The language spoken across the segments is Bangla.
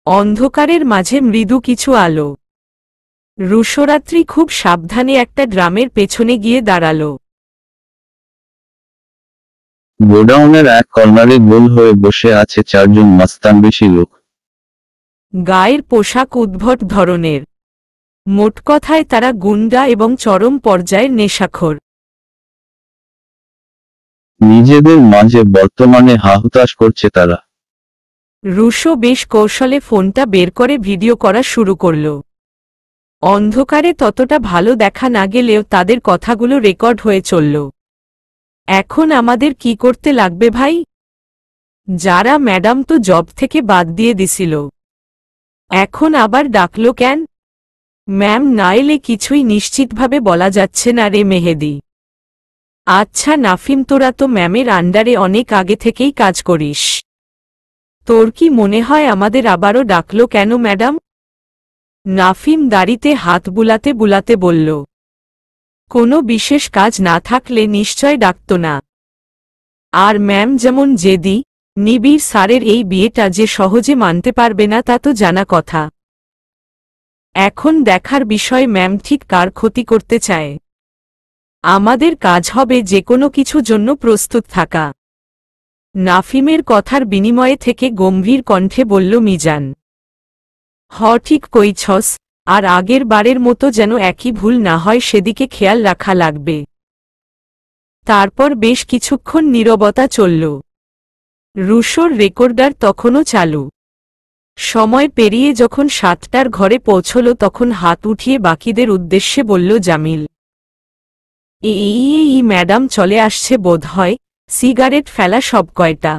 অন্ধকারের মাঝে মৃদু কিছু আলো। রুশোরাত্রি খুব সাবধানে একটা ড্রামের পেছনে গিয়ে দাঁড়াল। গোডাউনের এক কর্নারে গোল হয়ে বসে আছে চারজন মাস্তানবেশী লোক। গায়ের পোশাক উদ্ভট ধরনের। মোট কথায় তারা গুন্ডা এবং চরম পর্যায়ের নেশাখোর। নিজেদের মাঝে বর্তমানে হাহুতাশ করছে তারা। রুশো বেশ কৌশলে ফোনটা বের করে ভিডিও করা শুরু করল। অন্ধকারে ততটা ভালো দেখা না গেলেও তাদের কথাগুলো রেকর্ড হয়ে চলল। এখন আমাদের কি করতে লাগবে ভাই? যারা ম্যাডাম তো জব থেকে বাদ দিয়ে দিছিল, এখন আবার ডাকলো কেন? ম্যাম না এলে কিছুই নিশ্চিতভাবে বলা যাচ্ছে না রে মেহেদি। আচ্ছা নাফিম, তোরা তো ম্যামের আন্ডারে অনেক আগে থেকেই কাজ করিস, তোর কি মনে হয় আমাদের আবারও ডাকলো কেন ম্যাডাম? নাফিম দাড়িতে হাত বুলাতে বুলাতে বলল, কোনো বিশেষ কাজ না থাকলে নিশ্চয় ডাকত না। আর ম্যাম যেমন জেদি, নিবিড় স্যারের এই বিয়েটা যে সহজে মানতে পারবে না তা তো জানা কথা। এখন দেখার বিষয় ম্যাম ঠিক কার ক্ষতি করতে চায়। আমাদের কাজ হবে যে কোনো কিছু জন্য প্রস্তুত থাকা। নাফিমের কথার বিনিময়ে থেকে গম্ভীর কণ্ঠে বলল মিজান, ঠিক কইছস, আর আগের বারের মতো যেন একই ভুল না হয় সেদিকে খেয়াল রাখা লাগবে। তারপর বেশ কিছুক্ষণ নীরবতা চলল। রুশোর রেকর্ডার তখনও চালু। সময় পেরিয়ে যখন 7টার ঘরে পৌঁছল তখন হাত উঠিয়ে বাকিদের উদ্দেশ্যে বলল জামিল, এই ম্যাডাম চলে আসছে বোধহয়, সিগারেট ফেলা সব কয়টা।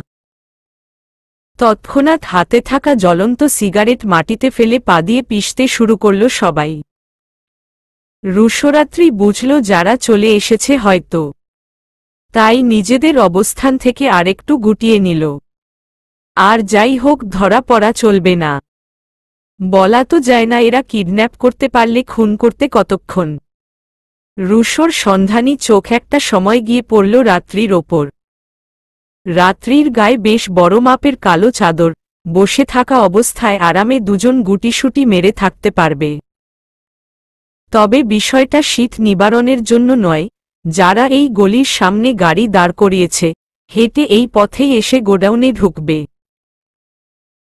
তৎক্ষণাৎ হাতে থাকা জ্বলন্ত সিগারেট মাটিতে ফেলে পা দিয়ে পিষতে শুরু করল সবাই। রুশোরাত্রি বুঝল যারা চলে এসেছে হয়তো, তাই নিজেদের অবস্থান থেকে আরেকটু গুটিয়ে নিল। আর যাই হোক, ধরা পড়া চলবে না। বলা তো যায় না এরা কিডন্যাপ করতে পারলে খুন করতে কতক্ষণ। রুশোর সন্ধানী চোখ একটা সময় গিয়ে পড়ল রাত্রির ওপর। রাত্রির গায়ে বেশ বড় মাপের কালো চাদর, বসে থাকা অবস্থায় আরামে দুজন গুটিসুটি মেরে থাকতে পারবে। তবে বিষয়টা শীত নিবারণের জন্য নয়। যারা এই গলির সামনে গাড়ি দাঁড় করিয়েছে, হেঁটে এই পথেই এসে গোডাউনে ঢুকবে।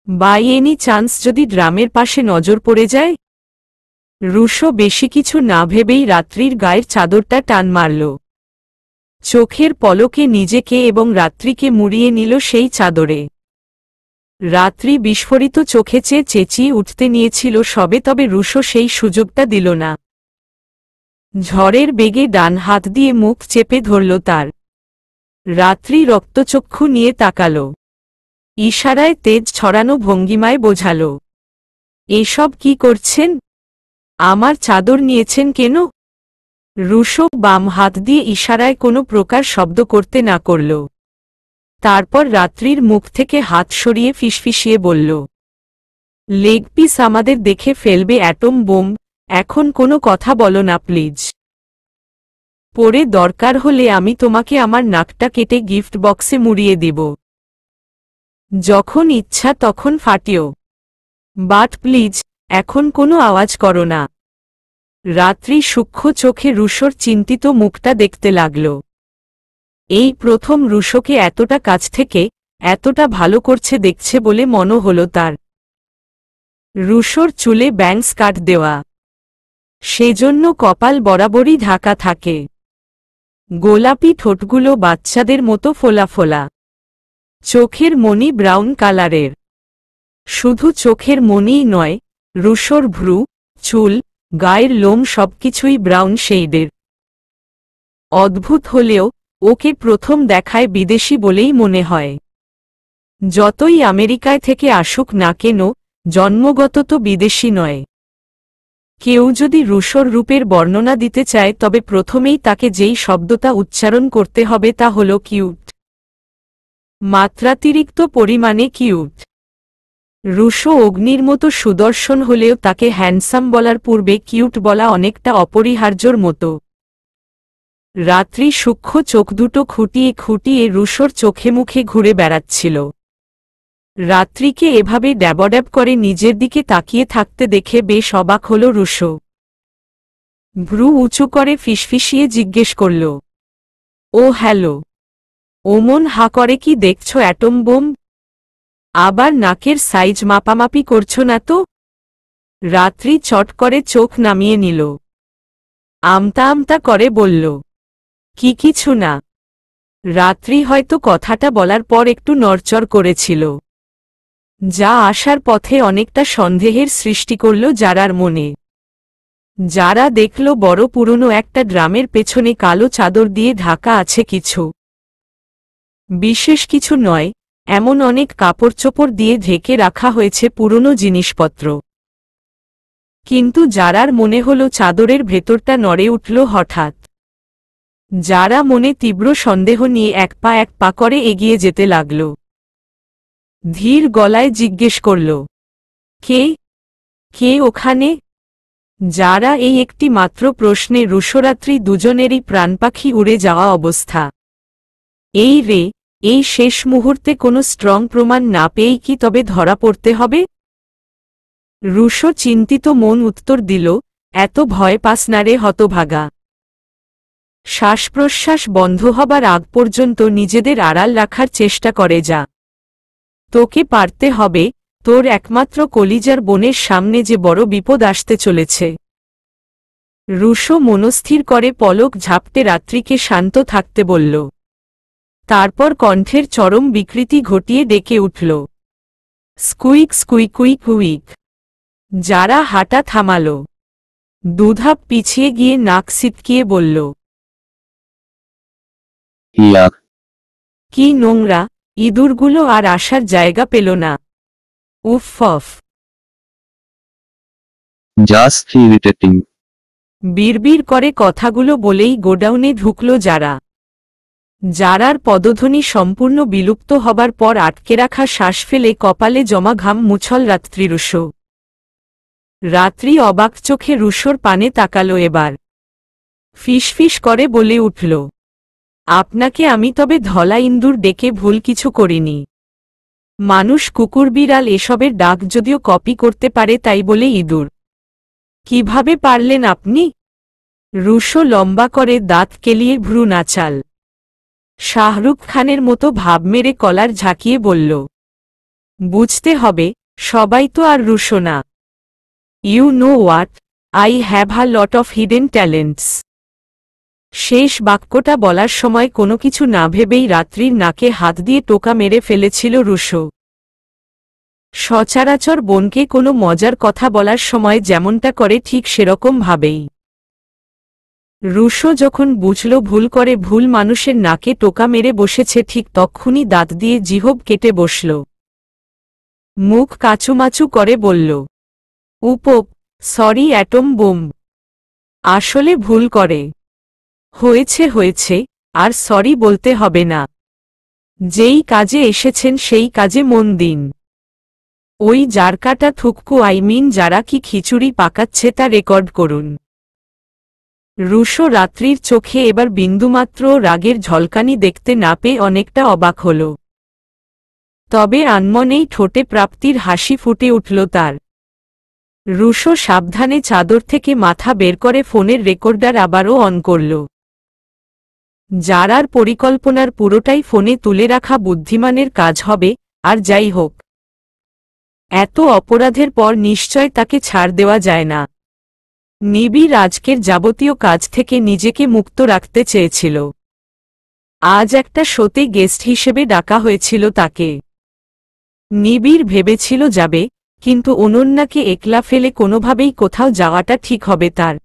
বাই এনি চান্স যদি ড্রামের পাশে নজর পড়ে যায়। রুশো বেশি কিছু না ভেবেই রাত্রির গায়ের চাদরটা টান মারল। চোখের পলকে নিজেকে এবং রাত্রিকে মুড়িয়ে নিল সেই চাদরে। রাত্রি বিস্ফোরিত চোখে চেয়ে চেঁচিয়ে উঠতে নিয়েছিল সবে, তবে রুশো সেই সুযোগটা দিল না। ঝড়ের বেগে ডান হাত দিয়ে মুখ চেপে ধরল তার। রাত্রি রক্তচক্ষু নিয়ে তাকাল, ইশারায় তেজ ছড়ানো ভঙ্গিমায় বোঝাল, এসব কি করছেন? আমার চাদর নিয়েছেন কেন? রুশো বাম হাত দিয়ে ইশারায় কোনো প্রকার শব্দ করতে না করল। তারপর রাত্রির মুখ থেকে হাত সরিয়ে ফিসফিসিয়ে বলল, লেগ পিস আমাদের দেখে ফেলবে অ্যাটম বোম, এখন কোনো কথা বলো না প্লিজ। পরে দরকার হলে আমি তোমাকে আমার নাকটা কেটে গিফট বক্সে মুড়িয়ে দিব। যখন ইচ্ছা তখন ফাটিও, বাট প্লিজ এখন কোনো আওয়াজ করো না। রাত্রি সূক্ষ্ম চোখে রুশোর চিন্তিত মুখটা দেখতে লাগল। এই প্রথম রুশোকে এতটা কাছ থেকে এতটা ভালো করছে দেখছে বলে মনে হল তার। রুশোর চুলে ব্যাংস কাট দেওয়া, সেজন্য কপাল বরাবরই ঢাকা থাকে। গোলাপি ঠোঁটগুলো বাচ্চাদের মতো ফোলা ফোলা। চোখের মণি ব্রাউন কালারের। শুধু চোখের মণিই নয়, রুশোর ভ্রু, চুল, গায়ের লোম সবকিছুই ব্রাউন শেইডের। অদ্ভুত হলেও ওকে প্রথম দেখায় বিদেশি বলেই মনে হয়। যতই আমেরিকায় থেকে আসুক না কেন, জন্মগত তো বিদেশি নয়। কেউ যদি রুশোর রূপের বর্ণনা দিতে চায় তবে প্রথমেই তাকে যেই শব্দটা উচ্চারণ করতে হবে তা হল কিউট। মাত্রাতিরিক্ত পরিমাণে কিউট। রুশো অগ্নির মতো সুদর্শন হলেও তাকে হ্যান্ডসাম বলার পূর্বে কিউট বলা অনেকটা অপরিহার্যর মতো। রাত্রি সূক্ষ্ম চোখ দুটো খুঁটিয়ে খুঁটিয়ে রুশোর চোখে মুখে ঘুরে বেড়াচ্ছিল। রাত্রিকে এভাবে ড্যাবড্যাব করে নিজের দিকে তাকিয়ে থাকতে দেখে বেশ অবাক হল রুশো। ভ্রু উঁচু করে ফিসফিসিয়ে জিজ্ঞেস করল, ও হ্যালো। ওমন হা করে, কি দেখছ অ্যাটম বোম? আবার নাকের সাইজ মাপামাপি করছো না তো? রাত্রি চট করে চোখ নামিয়ে নিল। আমতা আমতা করে বলল, কিছু না। রাত্রি হয়তো কথাটা বলার পর একটু নড়চড় করেছিল, যা আসার পথে অনেকটা সন্দেহের সৃষ্টি করল যারার মনে। যারা দেখল বড় পুরনো একটা ড্রামের পেছনে কালো চাদর দিয়ে ঢাকা আছে কিছু। বিশেষ কিছু নয়, এমন অনেক কাপড়চোপড় দিয়ে ঢেকে রাখা হয়েছে পুরনো জিনিসপত্র। কিন্তু যারার মনে হল চাদরের ভেতরটা নড়ে উঠল হঠাৎ। যারা মনে তীব্র সন্দেহ নিয়ে এক পা করে এগিয়ে যেতে লাগল। ধীর গলায় জিজ্ঞেস করল, কে কে ওখানে? যারা এই একটি মাত্র প্রশ্নে রুশোরাত্রি দুজনেরই প্রাণপাখি উড়ে যাওয়া অবস্থা। এই শেষ মুহূর্তে কোনো স্ট্রং প্রমাণ না পেয়েই কি তবে ধরা পড়তে হবে? রুশো চিন্তিত মন উত্তর দিল, এত ভয় পাস না রে হতভাগা। শ্বাসপ্রশ্বাস বন্ধ হবার আগ পর্যন্ত নিজেদের আড়াল রাখার চেষ্টা করে যা। তোকে পারতে হবে, তোর একমাত্র কলিজার বোনের সামনে যে বড় বিপদ আসতে চলেছে। রুশো মনস্থির করে পলক ঝাপটে রাত্রিকে শান্ত থাকতে বলল। তারপর কণ্ঠের চরম বিকৃতি ঘটিয়ে ডেকে উঠল, স্কুইক স্কুইক কুইক কুইক। যারা হাঁটা থামাল। দুধাপ পিছিয়ে গিয়ে নাক সিটকিয়ে বলল, ইয়াক। কি নোংরা! ইঁদুরগুলো আর আসার জায়গা পেল না। উফ। Just irritating. বিড়বিড় করে কথাগুলো বলেই গোডাউনে ঢুকল যারা। যারার পদধ্বনি সম্পূর্ণ বিলুপ্ত হবার পর আটকে রাখা শ্বাস ফেলে কপালে জমা ঘাম মুছল রাত্রি রুশো। রাত্রি অবাক চোখে রুশোর পানে তাকালো এবার। ফিসফিস করে বলে উঠল, আপনাকে আমি তবে ধলা ইন্দুর ডেকে ভুল কিছু করিনি। মানুষ কুকুর বিড়াল এসবের ডাক যদিও কপি করতে পারে তাই বলে ইঁদুর কিভাবে পারলেন আপনি? রুশো লম্বা করে দাঁত কেলিয়ে ভ্রু নাচাল। শাহরুখ খানের মতো ভাব মেরে কলার ঝাঁকিয়ে বলল, বুঝতে হবে, সবাই তো আর রুশো না। You know what, I have a lot of hidden talents. শেষ বাক্যটা বলার সময় কোনো কিছু না ভেবেই রাত্রির নাকে হাত দিয়ে টোকা মেরে ফেলেছিল রুশো। সচরাচর বোনকে কোনো মজার কথা বলার সময় যেমনটা করে ঠিক সেরকম ভাবেই। রুশো যখন বুঝল ভুল করে ভুল মানুষের নাকে টোকা মেরে বসেছে ঠিক তক্ষুনি দাঁত দিয়ে জিহ্ব কেটে বসল। মুখ কাচুমাচু করে বলল, সরি অ্যাটম বোম। আসলে ভুল করে হয়েছে, আর সরি বলতে হবে না। যেই কাজে এসেছেন সেই কাজে মন দিন। ওই জারকাটা থুককু যারা কি খিচুড়ি পাকাচ্ছে তা রেকর্ড করুন। রুশো রাত্রির চোখে এবার বিন্দুমাত্র রাগের ঝলকানি দেখতে না পেয়ে অনেকটা অবাক হল। তবে আনমনেই ঠোঁটে প্রাপ্তির হাসি ফুটে উঠল তার। রুশো সাবধানে চাদর থেকে মাথা বের করে ফোনের রেকর্ডার আবারও অন করল। যারার পরিকল্পনার পুরোটাই ফোনে তুলে রাখা বুদ্ধিমানের কাজ হবে, আর যাই হোক, এত অপরাধের পর নিশ্চয় তাকে ছাড় দেওয়া যায় না। নিবিড় আজকের যাবতীয় কাজ থেকে নিজেকে মুক্ত রাখতে চেয়েছিল। আজ একটা শোতে গেস্ট হিসেবে ডাকা হয়েছিল তাকে। নিবিড় ভেবেছিল যাবে, কিন্তু অনন্যাকে একলা ফেলে কোনোভাবেই কোথাও যাওয়াটা ঠিক হবে তার।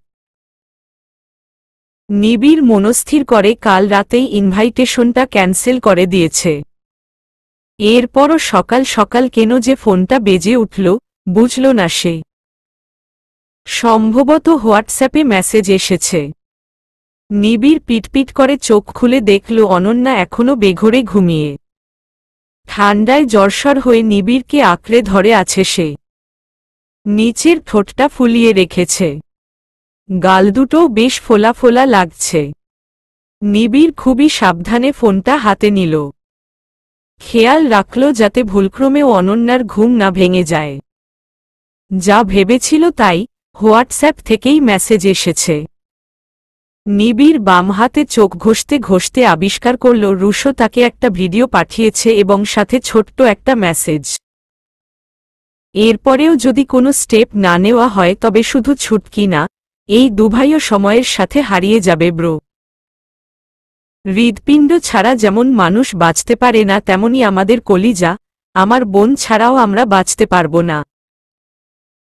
নিবিড় মনস্থির করে কাল রাতেই ইনভাইটেশনটা ক্যান্সেল করে দিয়েছে। এরপরও সকাল সকাল কেন যে ফোনটা বেজে উঠল বুঝল না সে। সম্ভবত হোয়াটসঅ্যাপে মেসেজ এসেছে। নিবিড় পিটপিট করে চোখ খুলে দেখল অনন্যা এখনো বেঘোরে ঘুমিয়ে। ঠান্ডায় জ্বরসর হয়ে নিবিড়কে আঁকড়ে ধরে আছে সে। নিচের ঠোঁটটা ফুলিয়ে রেখেছে। গাল দুটোও বেশ ফোলা ফোলা লাগছে। নিবিড় খুবই সাবধানে ফোনটা হাতে নিল। খেয়াল রাখল যাতে ভুলক্রমেও অনন্যার ঘুম না ভেঙে যায়। যা ভেবেছিল তাই, হোয়াটসঅ্যাপ থেকেই মেসেজ এসেছে। নিবিড় বাম হাতে চোখ ঘষতে ঘষতে আবিষ্কার করল রুশো তাকে একটা ভিডিও পাঠিয়েছে এবং সাথে ছোট্ট একটা মেসেজ। এরপরেও যদি কোনো স্টেপ না নেওয়া হয় তবে শুধু ছুটকি না, এই দুভাইও সময়ের সাথে হারিয়ে যাবে ব্রো। হৃদপিণ্ড ছাড়া যেমন মানুষ বাঁচতে পারে না তেমনি আমাদের কলিজা, আমার বোন ছাড়াও আমরা বাঁচতে পারব না।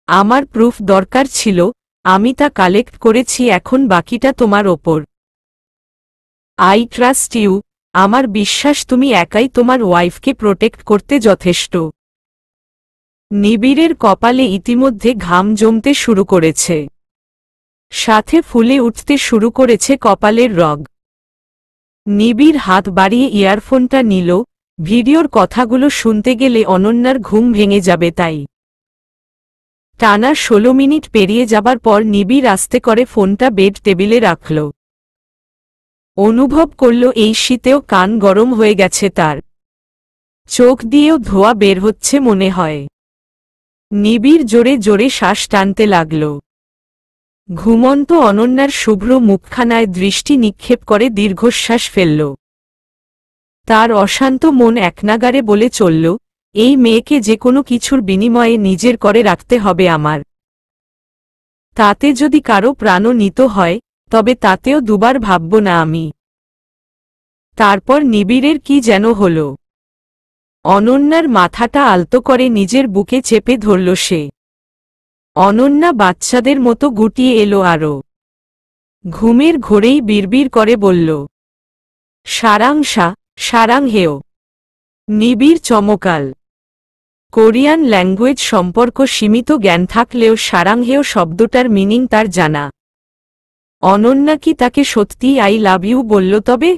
আমার প্রুফ দরকার ছিল, আমি তা কালেক্ট করেছি, এখন বাকিটা তোমার ওপর। আই ট্রাস্ট ইউ, আমার বিশ্বাস তুমি একাই তোমার ওয়াইফকে প্রোটেক্ট করতে যথেষ্ট। নিবিড়ের কপালে ইতিমধ্যে ঘাম জমতে শুরু করেছে, সাথে ফুলে উঠতে শুরু করেছে কপালের রগ। নিবিড় হাত বাড়িয়ে ইয়ারফোনটা নিল, ভিডিওর কথাগুলো শুনতে গেলে অনন্যার ঘুম ভেঙে যাবে তাই। টানা 16 মিনিট পেরিয়ে যাবার পর নিবিড় আস্তে করে ফোনটা বেড টেবিলে রাখল। অনুভব করল এই শীতেও কান গরম হয়ে গেছে তার, চোখ দিয়েও ধোঁয়া বের হচ্ছে মনে হয়। নিবিড় জোরে জোরে শ্বাস টানতে লাগল। ঘুমন্ত অনন্যার শুভ্র মুখখানায় দৃষ্টি নিক্ষেপ করে দীর্ঘশ্বাস ফেলল। তার অশান্ত মন একনাগারে বলে চলল, এই মেয়েকে যে কোনো কিছুর বিনিময়ে নিজের করে রাখতে হবে আমার। তাতে যদি কারো প্রাণও নিত হয়, তবে তাতেও দুবার ভাবব না আমি। তারপর নিবিড়ের কি যেন হল। অনন্যার মাথাটা আলতো করে নিজের বুকে চেপে ধরল সে। অনন্যা বাচ্চাদের মতো গুটিয়ে এলো আরও। ঘুমের ঘোরেই বিড়বিড় করে বলল, সারাংশা, সারাং হেও। নিবিড় চমকাল। কোরিয়ান ল্যাঙ্গুয়েজ সম্পর্ক সীমিত জ্ঞান থাকলেও সারাংহেয় শব্দটার মিনিং তার জানা। অনন্যা কি তাকে সত্যিই আই লাভ ইউ বলল তবে?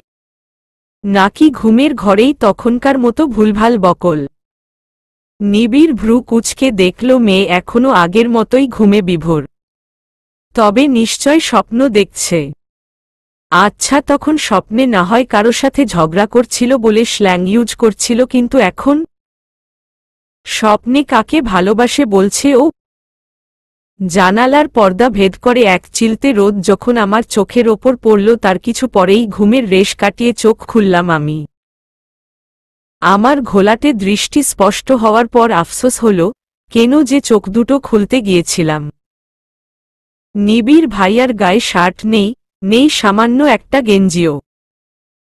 নাকি ঘুমের ঘরেই তখনকার মতো ভুলভাল বকল? নিবিড় ভ্রু কুঁচকে দেখল মেয়ে এখনো আগের মতোই ঘুমে বিভোর। তবে নিশ্চয় স্বপ্ন দেখছে। আচ্ছা, তখন স্বপ্নে না হয় কারো সাথে ঝগড়া করছিল বলে স্ল্যাং ইউজ করছিল, কিন্তু এখন স্বপ্নে কাকে ভালোবাসে বলছে ও? জানালার পর্দা ভেদ করে এক চিলতে রোদ যখন আমার চোখের ওপর পড়ল তার কিছু পরেই ঘুমের রেশ কাটিয়ে চোখ খুললাম আমি। আমার ঘোলাটে দৃষ্টি স্পষ্ট হওয়ার পর আফসোস হল, কেন যে চোখ দুটো খুলতে গিয়েছিলাম। নিবিড় ভাইয়ার গায়ে শার্ট নেই, নেই সামান্য একটা গেঞ্জিও।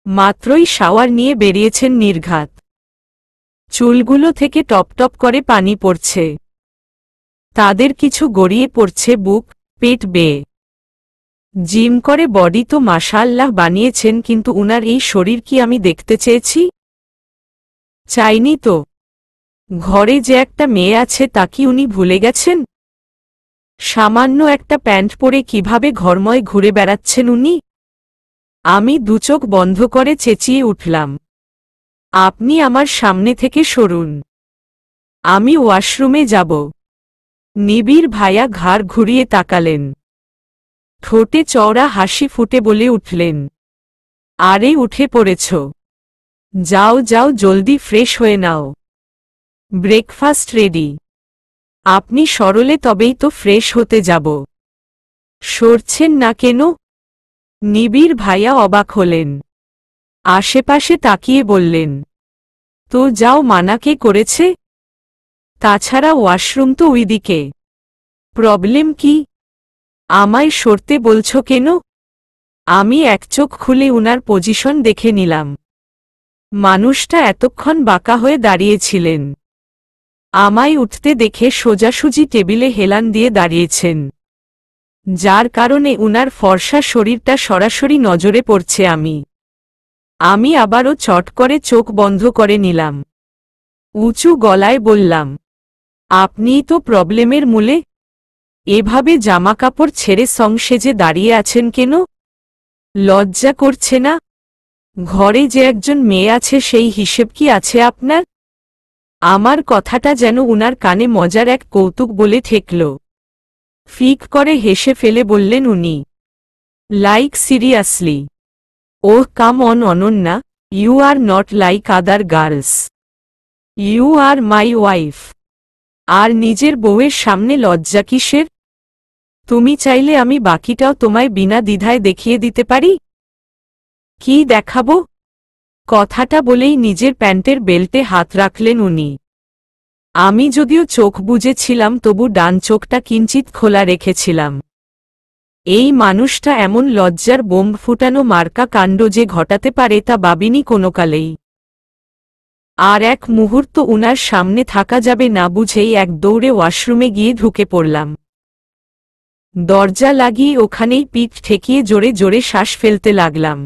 মাত্রই শাওয়ার নিয়ে বেরিয়েছেন নির্ঘাত। চুলগুলো থেকে টপটপ করে পানি পড়ছে। তাদের কিছু গড়িয়ে পড়ছে বুক, পেট বেয়ে। জিম করে বডি তো মাশাআল্লাহ বানিয়েছেন, কিন্তু উনার এই শরীর কি আমি দেখতে চেয়েছি? চাইনি তো। ঘরে যে একটা মেয়ে আছে তা কি উনি ভুলে গেছেন? সামান্য একটা প্যান্ট পরে কিভাবে ঘরময় ঘুরে বেড়াচ্ছেন উনি? আমি দুচোখ বন্ধ করে চেঁচিয়ে উঠলাম, আপনি আমার সামনে থেকে সরুন, আমি ওয়াশরুমে যাব। নিবিড় ভাইয়া ঘাড় ঘুরিয়ে তাকালেন। ঠোঁটে চওড়া হাসি ফুটে বলে উঠলেন, আরে উঠে পড়েছ, যাও যাও জলদি ফ্রেশ হয়ে নাও, ব্রেকফাস্ট রেডি। আপনি সরলে তবেই তো ফ্রেশ হতে যাব। সরছেন না কেন? নিবিড় ভাইয়া অবাক হলেন। আশেপাশে তাকিয়ে বললেন, তো যাও, মানা কে করেছে? তাছাড়া ওয়াশরুম তো ওইদিকে। প্রবলেম কি? আমায় সরতে বলছো কেন? আমি এক চোখ খুলে উনার পজিশন দেখে নিলাম। মানুষটা এতক্ষণ বাঁকা হয়ে দাঁড়িয়েছিলেন। আমায় উঠতে দেখে সোজাসুজি টেবিলে হেলান দিয়ে দাঁড়িয়েছেন, যার কারণে উনার ফর্সা শরীরটা সরাসরি নজরে পড়ছে আমি আবারও চট করে চোখ বন্ধ করে নিলাম। উঁচু গলায় বললাম, আপনিই তো প্রবলেমের মূলে। এভাবে জামাকাপড় ছেড়ে সংসেজে দাঁড়িয়ে আছেন কেন? লজ্জা করছে না? ঘরে যে একজন মেয়ে আছে সেই হিসেব কি আছে আপনার? আমার কথাটা যেন উনার কানে মজার এক কৌতুক বলে ঠেকল। ফিক করে হেসে ফেলে বললেন উনি, like seriously? Oh come on Ananya, you are not like other girls, you are my wife. আর নিজের বউয়ের সামনে লজ্জা কিসের? তুমি চাইলে আমি বাকিটাও তোমায় বিনা দ্বিধায় দেখিয়ে দিতে পারি। কি দেখাবো? কথাটা বলেই নিজের প্যান্টের বেল্টে হাত রাখলেন উনি। আমি যদিও চোখ বুজেছিলাম তবু ডান চোখটা কিঞ্চিত খোলা রেখেছিলাম। এই মানুষটা এমন লজ্জার বোম ফুটানো মার্কা কাণ্ড যে ঘটাতে পারে তা ভাবিনি কোনোকালেই। আর এক মুহূর্ত উনার সামনে থাকা যাবে না বুঝেই এক দৌড়ে ওয়াশরুমে গিয়ে ঢুকে পড়লাম। দরজা লাগিয়ে ওখানেই পিঠ ঠেকিয়ে জোরে জোরে শ্বাস ফেলতে লাগলাম।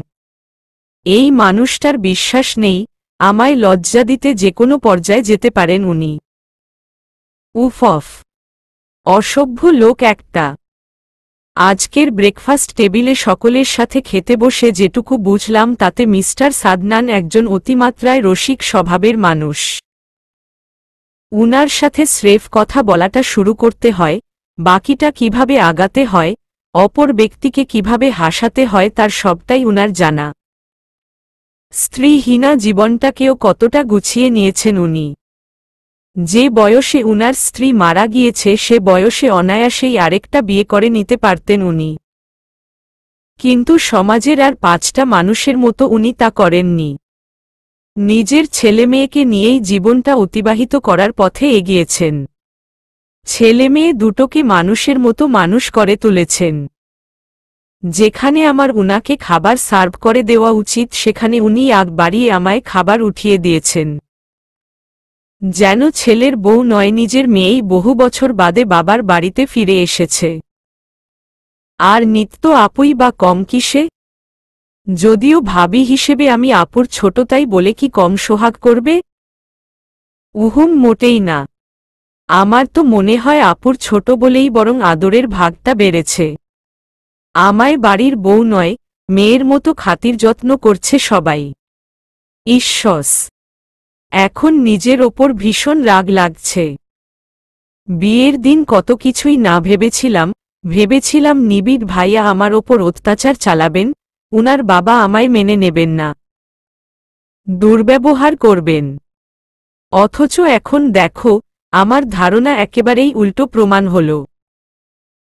এই মানুষটার বিশ্বাস নেই আমায় লজ্জা দিতে যে কোনো পর্যায়ে যেতে পারেন উনি। উফ, অসভ্য লোক একটা। আজকের ব্রেকফাস্ট টেবিলে সকলের সাথে খেতে বসে যেটুকু বুঝলাম তাতে মিস্টার সাদনান একজন অতিমাত্রায় রসিক স্বভাবের মানুষ। উনার সাথে স্রেফ কথা বলাটা শুরু করতে হয়, বাকিটা কিভাবে আগাতে হয়, অপর ব্যক্তিকে কিভাবে হাসাতে হয় তার সবটাই উনার জানা। স্ত্রীহীনা জীবনটাকেও কতটা গুছিয়ে নিয়েছেন উনি। যে বয়সে উনার স্ত্রী মারা গিয়েছে সে বয়সে অনায়াসেই আরেকটা বিয়ে করে নিতে পারতেন উনি। কিন্তু সমাজের আর 5টা মানুষের মতো উনি তা করেননি। নিজের ছেলেমেয়েকে নিয়েই জীবনটা অতিবাহিত করার পথে এগিয়েছেন। ছেলেমেয়ে দুটোকে মানুষের মতো মানুষ করে তুলেছেন। যেখানে আমার উনাকে খাবার সার্ভ করে দেওয়া উচিত সেখানে উনি আগ বাড়িয়ে আমায় খাবার উঠিয়ে দিয়েছেন। যেন ছেলের বউ নয়, নিজের মেয়েই বহু বছর বাদে বাবার বাড়িতে ফিরে এসেছে। আর নিত্য আপুই বা কম কিসে? যদিও ভাবি হিসেবে আমি আপুর ছোট তাই বলে কি কম সোহাগ করবে? মোটেই না। আমার তো মনে হয় আপুর ছোট বলেই বরং আদরের ভাগটা বেড়েছে। আমায় বাড়ির বউ নয়, মেয়ের মতো খাতির যত্ন করছে সবাই। ঈশ্বস! এখন নিজের ওপর ভীষণ রাগ লাগছে। বিয়ের দিন কত কিছুই না ভেবেছিলাম নিবিড় ভাইয়া আমার ওপর অত্যাচার চালাবেন, উনার বাবা আমায় মেনে নেবেন না, দুর্ব্যবহার করবেন। অথচ এখন দেখো আমার ধারণা একেবারেই উল্টো প্রমাণ হল।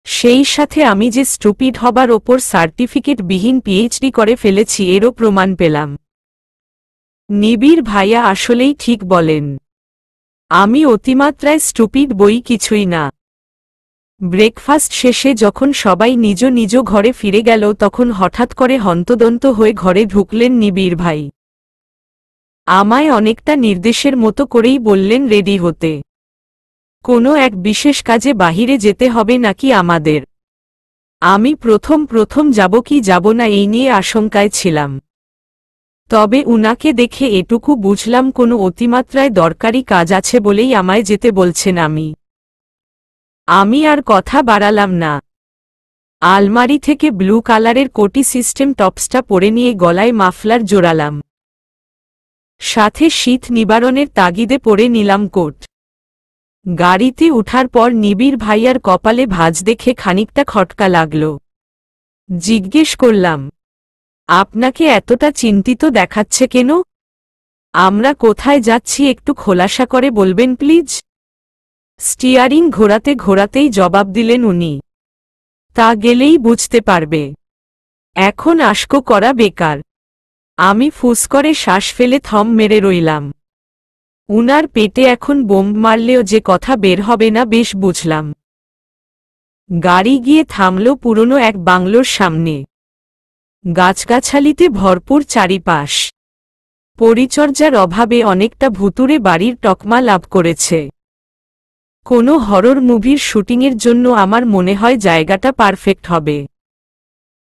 সেই সাথে আমি যে স্টুপিড হবার ওপর সার্টিফিকেট বিহীন পিএইচডি করে ফেলেছি এরও প্রমাণ পেলাম। নিবিড় ভাইয়া আসলেই ঠিক বলেন। আমি অতিমাত্রায় স্টুপিড বই কিছুই না। ব্রেকফাস্ট শেষে যখন সবাই নিজ নিজ ঘরে ফিরে গেল তখন হঠাৎ করে হন্তদন্ত হয়ে ঘরে ঢুকলেন নিবিড় ভাই। আমায় অনেকটা নির্দেশের মতো করেই বললেন রেডি হতে। কোনো এক বিশেষ কাজে বাহিরে যেতে হবে নাকি আমাদের। আমি প্রথম যাব কি যাব না এই নিয়ে আশঙ্কায় ছিলাম। তবে উনাকে দেখে এটুকু বুঝলাম কোনো অতিমাত্রায় দরকারি কাজ আছে বলেই আমায় যেতে বলছেন। আমি আর কথা বাড়ালাম না। আলমারি থেকে ব্লু কালারের কোটি সিস্টেম টপসটা পরে নিয়ে গলায় মাফলার জোড়ালাম। সাথে শীত নিবারণের তাগিদে পরে নিলাম কোট। গাড়িতে উঠার পর নিবিড় ভাইয়ার কপালে ভাঁজ দেখে খানিকটা খটকা লাগল। জিজ্ঞেস করলাম, আপনাকে এতটা চিন্তিত দেখাচ্ছে কেন? আমরা কোথায় যাচ্ছি একটু খোলাসা করে বলবেন প্লিজ? স্টিয়ারিং ঘোরাতে ঘোরাতেই জবাব দিলেন উনি। তা গেলেই বুঝতে পারবে। এখন আশকো করা বেকার। আমি ফুস করে শ্বাস ফেলে থম মেরে রইলাম। উনার পেটে এখন বোম মারলেও যে কথা বের হবে না বেশ বুঝলাম। গাড়ি গিয়ে থামল পুরনো এক বাংলোর সামনে। গাছগাছালিতে ভরপুর চারিপাশ। পরিচর্যার অভাবে অনেকটা ভুতুরে বাড়ির তকমা লাভ করেছে। কোনো হরর মুভির শুটিংয়ের জন্য আমার মনে হয় জায়গাটা পারফেক্ট হবে।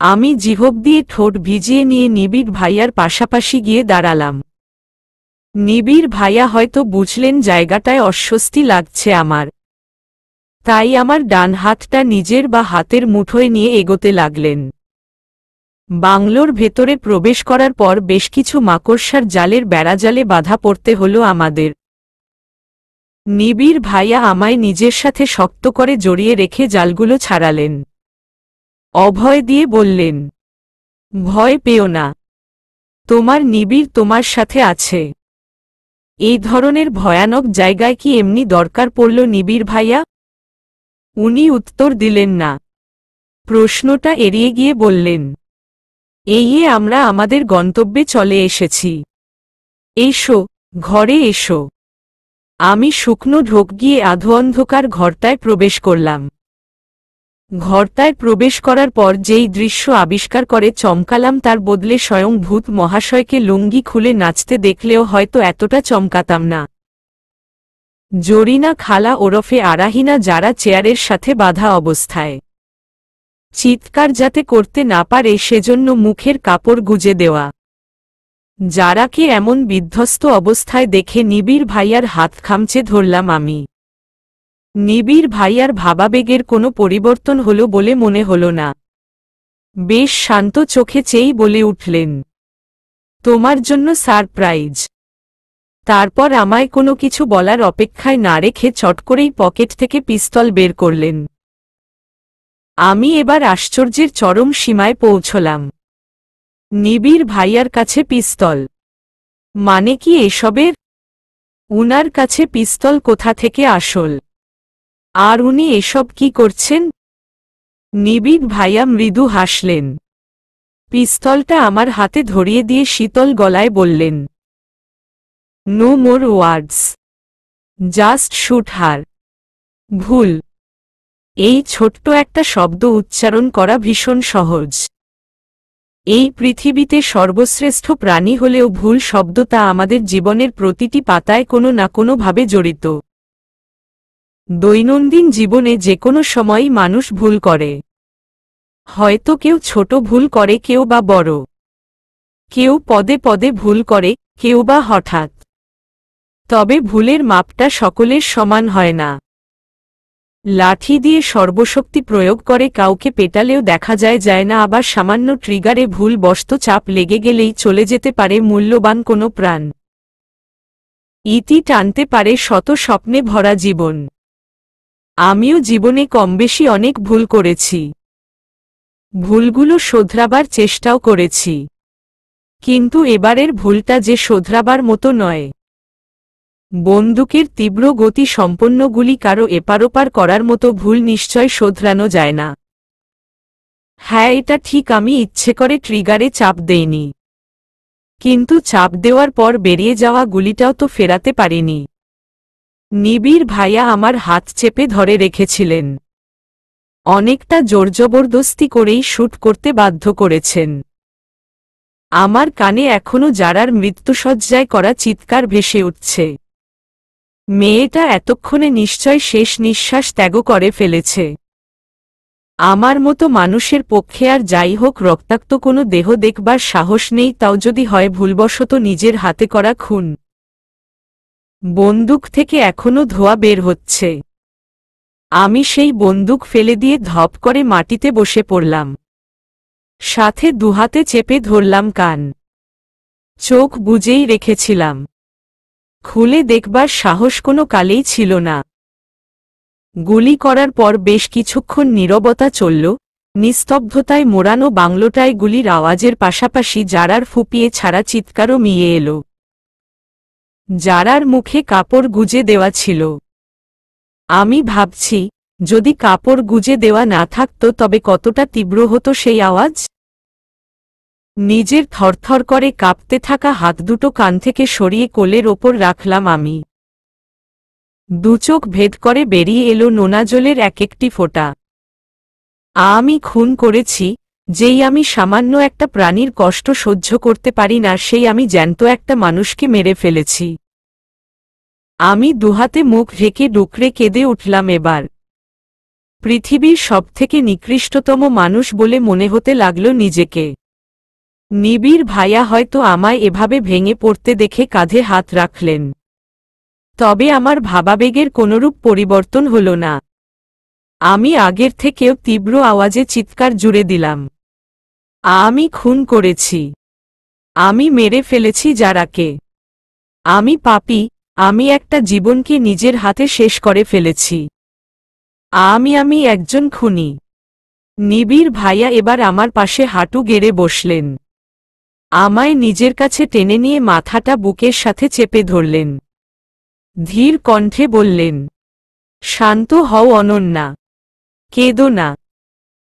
আমি জিহ্ব দিয়ে ঠোঁট ভিজিয়ে নিয়ে নিবিড় ভাইয়ার পাশাপাশি গিয়ে দাঁড়ালাম। নিবিড় ভাইয়া হয়তো বুঝলেন জায়গাটায় অস্বস্তি লাগছে আমার, তাই আমার ডান হাতটা নিজের বা হাতের মুঠোয় নিয়ে এগোতে লাগলেন। বাংলোর ভেতরে প্রবেশ করার পর বেশ কিছু মাকড়সার জালের বেড়াজালে বাধা পড়তে হলো আমাদের। নিবিড় ভাইয়া আমায় নিজের সাথে শক্ত করে জড়িয়ে রেখে জালগুলো ছাড়ালেন। অভয় দিয়ে বললেন, ভয় পেও না, তোমার নিবিড় তোমার সাথে আছে। এই ধরনের ভয়ানক জায়গায় কি এমনি দরকার পড়ল নিবিড় ভাইয়া? উনি উত্তর দিলেন না। প্রশ্নটা এড়িয়ে গিয়ে বললেন, এই আমরা আমাদের গন্তব্যে চলে এসেছি। এসো, ঘরে এসো। আমি শুকনো ঢোক গিয়ে আধো অন্ধকার ঘরটায় প্রবেশ করলাম। ঘরটায় প্রবেশ করার পর যেই দৃশ্য আবিষ্কার করে চমকালাম তার বদলে স্বয়ং ভূত মহাশয়কে লুঙ্গি খুলে নাচতে দেখলেও হয়তো এতটা চমকাতাম না। জরিনা খালা ওরফে আরাহিনা যারা চেয়ারের সাথে বাঁধা অবস্থায়, চিৎকার যাতে করতে না পারে সেজন্য মুখের কাপড় গুজে দেওয়া। যারাকে এমন বিধ্বস্ত অবস্থায় দেখে নিবিড় ভাইয়ার হাত খামচে ধরলাম আমি। নিবিড় ভাইয়ার ভাবাবেগের কোনো পরিবর্তন হলো বলে মনে হল না। বেশ শান্ত চোখে চেয়েই বলে উঠলেন, তোমার জন্য সারপ্রাইজ। তারপর আমায় কোনো কিছু বলার অপেক্ষায় না রেখে চট করেই পকেট থেকে পিস্তল বের করলেন। আমি এবার আশ্চর্যের চরম সীমায় পৌঁছলাম। নিবিড় ভাইয়ার কাছে পিস্তল, মানে কি এসবের? উনার কাছে পিস্তল কোথা থেকে আসল? আর উনি এসব কি করছেন? নিবিড় ভাইয়া মৃদু হাসলেন। পিস্তলটা আমার হাতে ধরিয়ে দিয়ে শীতল গলায় বললেন, নো মোর ওয়ার্ডস, জাস্ট শুট হার। ভুল। এই ছোট্ট একটা শব্দ উচ্চারণ করা ভীষণ সহজ। এই পৃথিবীতে সর্বশ্রেষ্ঠ প্রাণী হলেও ভুল শব্দটা আমাদের জীবনের প্রতিটি পাতায় কোনো না কোনোভাবে জড়িত। দৈনন্দিন জীবনে যে কোনো সময়ই মানুষ ভুল করে। হয়তো কেউ ছোট ভুল করে, কেউ বা বড়। কেউ পদে পদে ভুল করে, কেউ বা হঠাৎ। তবে ভুলের মাপটা সকলের সমান হয় না। লাঠি দিয়ে সর্বশক্তি প্রয়োগ করে কাউকে পেটালেও দেখা যায় না, আবার সামান্য ট্রিগারে ভুলবশত চাপ লেগে গেলেই চলে যেতে পারে মূল্যবান কোনো প্রাণ। ইতি টানতে পারে শত স্বপ্নে ভরা জীবন। আমিও জীবনে কমবেশি অনেক ভুল করেছি। ভুলগুলো শোধরাবার চেষ্টাও করেছি, কিন্তু এবারের ভুলটা যে শোধরাবার মতো নয়। বন্দুকের তীব্র গতি সম্পন্ন গুলি কারো এপারোপার করার মতো ভুল নিশ্চয় শোধরানো যায় না। হ্যাঁ, এটা ঠিক, আমি ইচ্ছে করে ট্রিগারে চাপ দেইনি, কিন্তু চাপ দেওয়ার পর বেরিয়ে যাওয়া গুলিটাও তো ফেরাতে পারিনি। নিবিড় ভাইয়া আমার হাত চেপে ধরে রেখেছিলেন। অনেকটা জোরজবরদস্তি করেই শুট করতে বাধ্য করেছেন। আমার কানে এখনো যারার মৃত্যুসজ্জায় করা চিৎকার ভেসে উঠছে। মেয়েটা এতক্ষণে নিশ্চয় শেষ নিঃশ্বাস ত্যাগ করে ফেলেছে। আমার মতো মানুষের পক্ষে আর যাই হোক রক্তাক্ত কোনো দেহ দেখবার সাহস নেই, তাও যদি হয় ভুলবশত নিজের হাতে করা খুন। বন্দুক থেকে এখনো ধোঁয়া বের হচ্ছে। আমি সেই বন্দুক ফেলে দিয়ে ধপ করে মাটিতে বসে পড়লাম। সাথে দুহাতে চেপে ধরলাম কান। চোখ বুজেই রেখেছিলাম। খুলে দেখবার সাহস কোনো কালেই ছিল না। গুলি করার পর বেশ কিছুক্ষণ নীরবতা চলল। নিস্তব্ধতায় মোড়ানো বাংলোটায় গুলির আওয়াজের পাশাপাশি জারার ফুপিয়ে ছাড়া চিৎকারও মিয়ে এলো। জারার মুখে কাপড় গুজে দেওয়া ছিল। আমি ভাবছি, যদি কাপড় গুজে দেওয়া না থাকত তবে কতটা তীব্র হতো সেই আওয়াজ। নিজের থরথর করে কাঁপতে থাকা হাত দুটো কান থেকে সরিয়ে কোলের ওপর রাখলাম আমি। দুচোখ ভেদ করে বেরিয়ে এলো নোনা জলের এক একটি ফোঁটা। আমি খুন করেছি। যেই আমি সামান্য একটা প্রাণীর কষ্ট সহ্য করতে পারি না, সেই আমি জ্যান্ত একটা মানুষকে মেরে ফেলেছি। আমি দুহাতে মুখ ঢেকে ডুকরে কেঁদে উঠলাম এবার। পৃথিবীর সবথেকে নিকৃষ্টতম মানুষ বলে মনে হতে লাগল নিজেকে। নিবিড় ভাইয়া হয়তো আমায় এভাবে ভেঙে পড়তে দেখে কাঁধে হাত রাখলেন। তবে আমার ভাবাবেগের কোনরূপ পরিবর্তন হল না। আমি আগের থেকেও তীব্র আওয়াজে চিৎকার জুড়ে দিলাম, আমি খুন করেছি। আমি মেরে ফেলেছি জারাকে। আমি পাপী। আমি একটা জীবনকে নিজের হাতে শেষ করে ফেলেছি। আমি একজন খুনি। নিবিড় ভাইয়া এবার আমার পাশে হাঁটু গেড়ে বসলেন। আমায় নিজের কাছে টেনে নিয়ে মাথাটা বুকের সাথে চেপে ধরলেন। ধীর কণ্ঠে বললেন, শান্ত হও অনন্যা, কেঁদো না।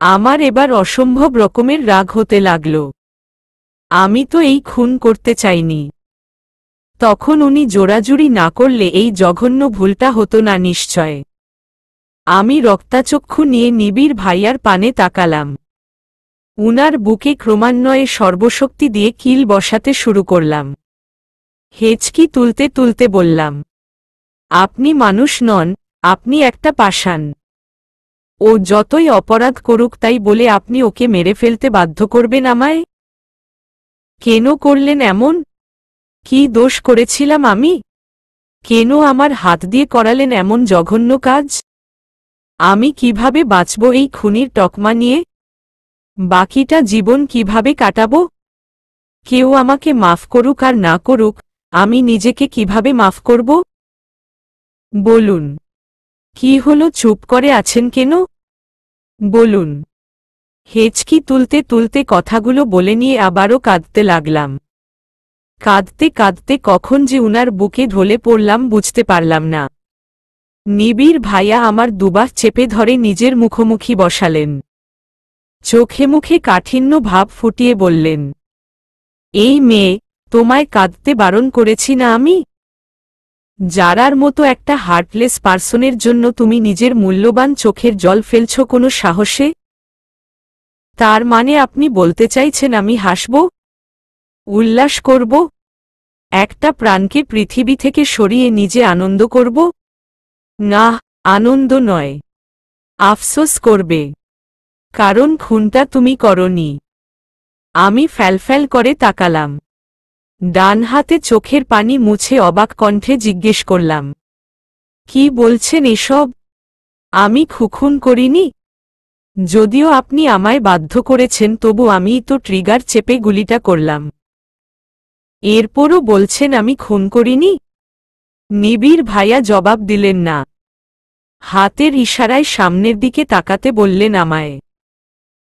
আমার এবার অসম্ভব রকমের রাগ হতে লাগল। আমি তো এই খুন করতে চাইনি। তখন উনি জোরাজুরি না করলে এই জঘন্য ভুলটা হতো না নিশ্চয়। আমি রক্তাচক্ষু নিয়ে নিবিড় ভাইয়ার পানে তাকালাম। উনার বুকে ক্রমান্বয়ে সর্বশক্তি দিয়ে কিল বসাতে শুরু করলাম। হেঁচকি তুলতে তুলতে বললাম, আপনি মানুষ নন, আপনি একটা পাষাণ। ও যতই অপরাধ করুক তাই বলে আপনি ওকে মেরে ফেলতে বাধ্য করবেন আমায়? কেন করলেন এমন? কি দোষ করেছিলাম আমি? কেন আমার হাত দিয়ে করালেন এমন জঘন্য কাজ? আমি কিভাবে বাঁচব এই খুনির তকমা নিয়ে? বাকিটা জীবন কিভাবে কাটাবো? কেউ আমাকে মাফ করুক আর না করুক, আমি নিজেকে কিভাবে মাফ করব? বলুন, কি হলো, চুপ করে আছেন কেন? বলুন। হেঁচকি তুলতে তুলতে কথাগুলো বলে নিয়ে আবারও কাঁদতে লাগলাম। কাঁদতে কাঁদতে কখন যে উনার বুকে ঢলে পড়লাম বুঝতে পারলাম না। নিবিড় ভাইয়া আমার দুবার চেপে ধরে নিজের মুখোমুখি বসালেন। চোখে মুখে কাঠিন্য ভাব ফুটিয়ে বললেন, এই মেয়ে, তোমায় কাঁদতে বারণ করেছি না আমি? যারার মতো একটা হার্টলেস পার্সনের জন্য তুমি নিজের মূল্যবান চোখের জল ফেলছ কোনো সাহসে? তার মানে আপনি বলতে চাইছেন আমি হাসব, উল্লাস করব, একটা প্রাণকে পৃথিবী থেকে সরিয়ে নিজে আনন্দ করব? না, আনন্দ নয়, আফসোস করবে। কারণ খুনটা তুমি করনি। আমি ফ্যালফ্যাল করে তাকালাম। ডান হাতে চোখের পানি মুছে অবাক কণ্ঠে জিজ্ঞেস করলাম, কি বলছেন এসব? আমি খুন করিনি। যদিও আপনি আমায় বাধ্য করেছেন তবু আমিই তো ট্রিগার চেপে গুলিটা করলাম। এরপরও বলছেন আমি খুন করিনি? নিবিড় ভাইয়া জবাব দিলেন না। হাতের ইশারায় সামনের দিকে তাকাতে বললেন আমায়।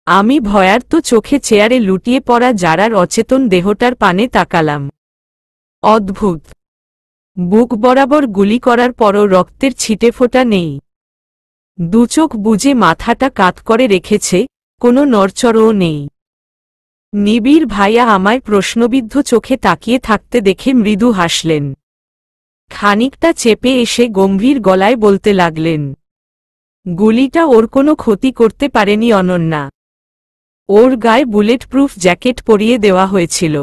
আমি ভয়ার্ত চোখে চেয়ারে লুটিয়ে পড়া যারার অচেতন দেহটার পানে তাকালাম। অদ্ভুত, বুক বরাবর গুলি করার পরও রক্তের ছিটে ফোঁটা নেই। দুচোখ বুজে মাথাটা কাত করে রেখেছে, কোনো নড়চড়ও নেই। নিবিড় ভাইয়া আমায় প্রশ্নবিদ্ধ চোখে তাকিয়ে থাকতে দেখে মৃদু হাসলেন। খানিকটা চেপে এসে গম্ভীর গলায় বলতে লাগলেন, গুলিটা ওর কোনো ক্ষতি করতে পারেনি অনন্যা। ওর গায়ে বুলেট প্রুফ জ্যাকেট পরিয়ে দেওয়া হয়েছিল।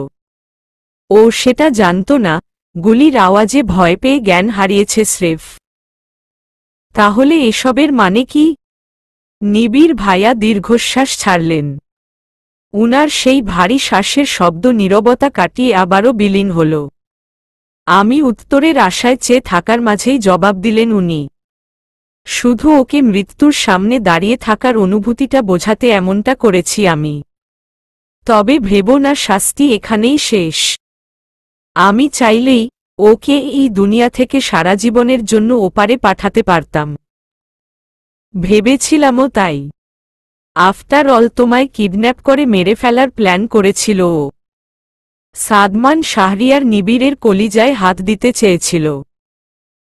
ও সেটা জানত না, গুলির আওয়াজে ভয় পেয়ে জ্ঞান হারিয়েছে স্রেফ। তাহলে এসবের মানে কি? নিবিড় ভাইয়া দীর্ঘশ্বাস ছাড়লেন। উনার সেই ভারী শ্বাসের শব্দ নীরবতা কাটিয়ে আবারও বিলীন হল। আমি উত্তরের আশায় চেয়ে থাকার মাঝেই জবাব দিলেন উনি, শুধু ওকে মৃত্যুর সামনে দাঁড়িয়ে থাকার অনুভূতিটা বোঝাতে এমনটা করেছি আমি। তবে ভেবো না শাস্তি এখানেই শেষ। আমি চাইলেই ওকে এই দুনিয়া থেকে সারা জীবনের জন্য ওপারে পাঠাতে পারতাম। ভেবেছিলামও তাই। আফটার অল তোমায় কিডন্যাপ করে মেরে ফেলার প্ল্যান করেছিল ও। সাদমান শাহরিয়ার নিবিড়ের কলিজায় হাত দিতে চেয়েছিল।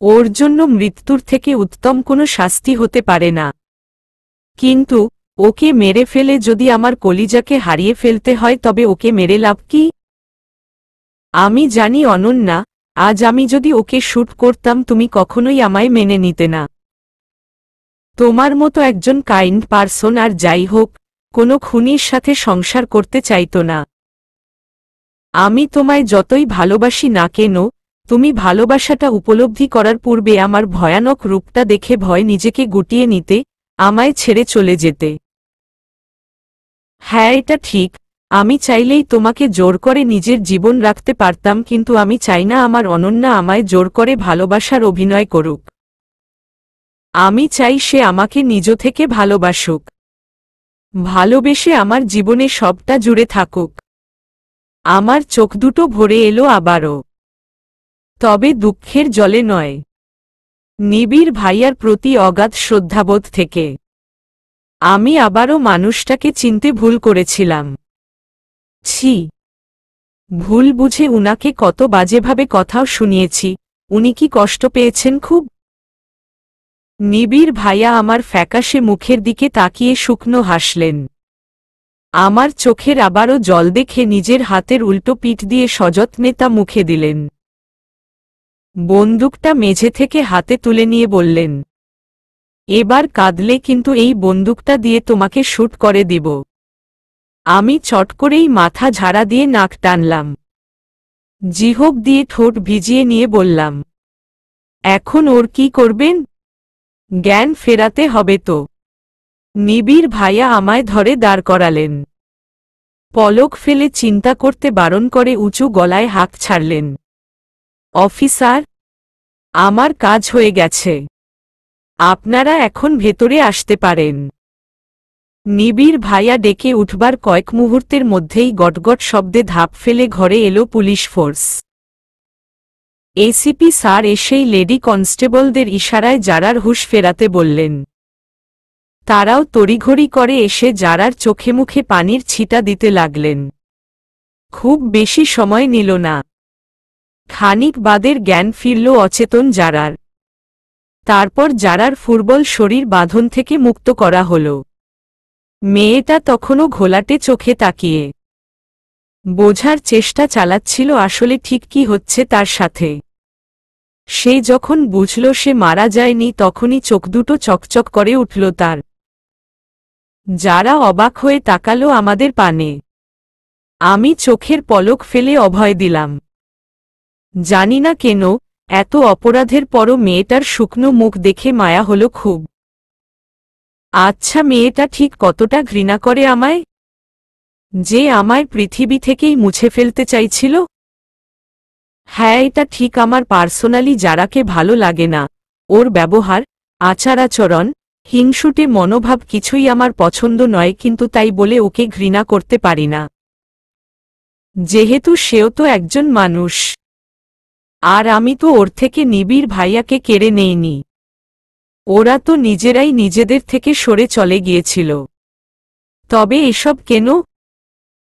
ওর জন্য মৃত্যুর থেকে উত্তম কোনো শাস্তি হতে পারে না। কিন্তু ওকে মেরে ফেলে যদি আমার কলিজাকে হারিয়ে ফেলতে হয় তবে ওকে মেরে লাভ কি? আমি জানি অনন্যা, আজ আমি যদি ওকে শ্যুট করতাম তুমি কখনোই আমায় মেনে নিতে না। তোমার মতো একজন কাইন্ড পারসন আর যাই হোক, কোনো খুনির সাথে সংসার করতে চাইতো না। আমি তোমায় যতই ভালোবাসি না কেন, তুমি ভালোবাসাটা উপলব্ধি করার পূর্বে আমার ভয়ানক রূপটা দেখে ভয় নিজেকে গুটিয়ে নিতে, আমায় ছেড়ে চলে যেতে। হ্যাঁ, এটা ঠিক, আমি চাইলেই তোমাকে জোর করে নিজের জীবন রাখতে পারতাম, কিন্তু আমি চাই না আমার অনন্যা আমায় জোর করে ভালোবাসার অভিনয় করুক। আমি চাই সে আমাকে নিজ থেকে ভালোবাসুক, ভালোবেসে আমার জীবনে সবটা জুড়ে থাকুক। আমার চোখ দুটো ভরে এলো আবারও, তবে দুঃখের জলে নয়, নিবিড় ভাইয়ার প্রতি অগাধ শ্রদ্ধাবোধ থেকে। আমি আবারও মানুষটাকে চিনতে ভুল করেছিলাম। ছি। ভুল বুঝে উনাকে কত বাজেভাবে কথাও শুনিয়েছি, উনি কি কষ্ট পেয়েছেন খুব? নিবিড় ভাইয়া আমার ফ্যাকাশে মুখের দিকে তাকিয়ে শুকনো হাসলেন। আমার চোখের আবারও জল দেখে নিজের হাতের উল্টো পিঠ দিয়ে সযত্নে তা মুখে দিলেন। বন্দুকটা মেঝে থেকে হাতে তুলে নিয়ে বললেন, এবার কাঁদলে কিন্তু এই বন্দুকটা দিয়ে তোমাকে শুট করে দিব। আমি চট করেই মাথা ঝাড়া দিয়ে নাক টানলাম। জিহ্ব দিয়ে ঠোঁট ভিজিয়ে নিয়ে বললাম, এখন ওর কি করবেন? জ্ঞান ফেরাতে হবে তো। নিবিড় ভাইয়া আমায় ধরে দাঁড় করালেন। পলক ফেলে চিন্তা করতে বারণ করে উঁচু গলায় হাঁক ছাড়লেন, অফিসার, আমার কাজ হয়ে গেছে, আপনারা এখন ভেতরে আসতে পারেন। নিবিড় ভাইয়া ডেকে উঠবার কয়েক মুহূর্তের মধ্যেই গটগট শব্দে ধাপ ফেলে ঘরে এলো পুলিশ ফোর্স। এসিপি স্যার এসেই লেডি কনস্টেবলদের ইশারায় জারার হুঁশ ফেরাতে বললেন। তারাও তড়িঘড়ি করে এসে জারার চোখে মুখে পানির ছিটা দিতে লাগলেন। খুব বেশি সময় নিল না। খানিক বাদের জ্ঞান ফিরল অচেতন জারার। তারপর জারার ফুটবল শরীর বাঁধন থেকে মুক্ত করা হল। মেয়েটা তখনও ঘোলাটে চোখে তাকিয়ে বোঝার চেষ্টা চালাচ্ছিল আসলে ঠিক কি হচ্ছে তার সাথে। সে যখন বুঝল সে মারা যায়নি তখনই চোখ দুটো চকচক করে উঠল তার। যারা অবাক হয়ে তাকালো আমাদের পানে। আমি চোখের পলক ফেলে অভয় দিলাম। জানি না কেন এত অপরাধের পরও মেয়েটার শুকনো মুখ দেখে মায়া হলো খুব। আচ্ছা, মেয়েটা ঠিক কতটা ঘৃণা করে আমায়, যে আমায় পৃথিবী থেকেই মুছে ফেলতে চাইছিল? হ্যাঁ, এটা ঠিক। আমার পার্সোনালি যারাকে ভালো লাগে না। ওর ব্যবহার, আচার-আচরণ, হিংসুটে মনোভাব কিছুই আমার পছন্দ নয়, কিন্তু তাই বলে ওকে ঘৃণা করতে পারি না। যেহেতু সেও তো একজন মানুষ। আর আমি তো ওর থেকে নিবিড় ভাইয়াকে কেড়ে নেইনি। ওরা তো নিজেরাই নিজেদের থেকে সরে চলে গিয়েছিল। তবে এসব কেন?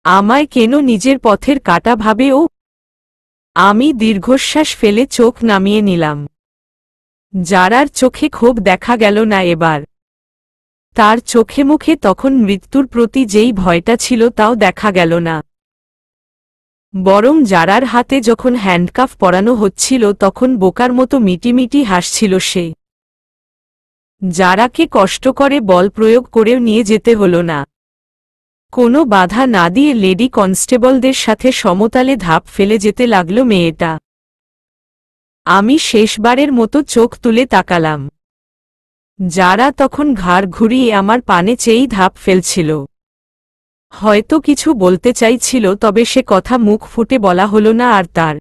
আমায় কেন নিজের পথের কাঁটা ভাবে ও? আমি দীর্ঘশ্বাস ফেলে চোখ নামিয়ে নিলাম। জারার চোখে ক্ষোভ দেখা গেল না এবার। তার চোখে মুখে তখন মৃত্যুর প্রতি যেই ভয়টা ছিল তাও দেখা গেল না। বরং জারার হাতে যখন হ্যান্ডকাফ পরানো হচ্ছিল তখন বোকার মতো মিটিমিটি হাসছিল সে। জারাকে কষ্ট করে বল প্রয়োগ করেও নিয়ে যেতে হল না। কোনো বাধা না দিয়ে লেডি কনস্টেবলদের সাথে সমতালে ধাপ ফেলে যেতে লাগল মেয়েটা। আমি শেষবারের মতো চোখ তুলে তাকালাম। যারা তখন ঘাড় ঘুরিয়ে আমার পানে চেয়েই ধাপ ফেলছিল। হয়তো কিছু বলতে চাইছিল, তবে সে কথা মুখ ফুটে বলা হলো না আর তার।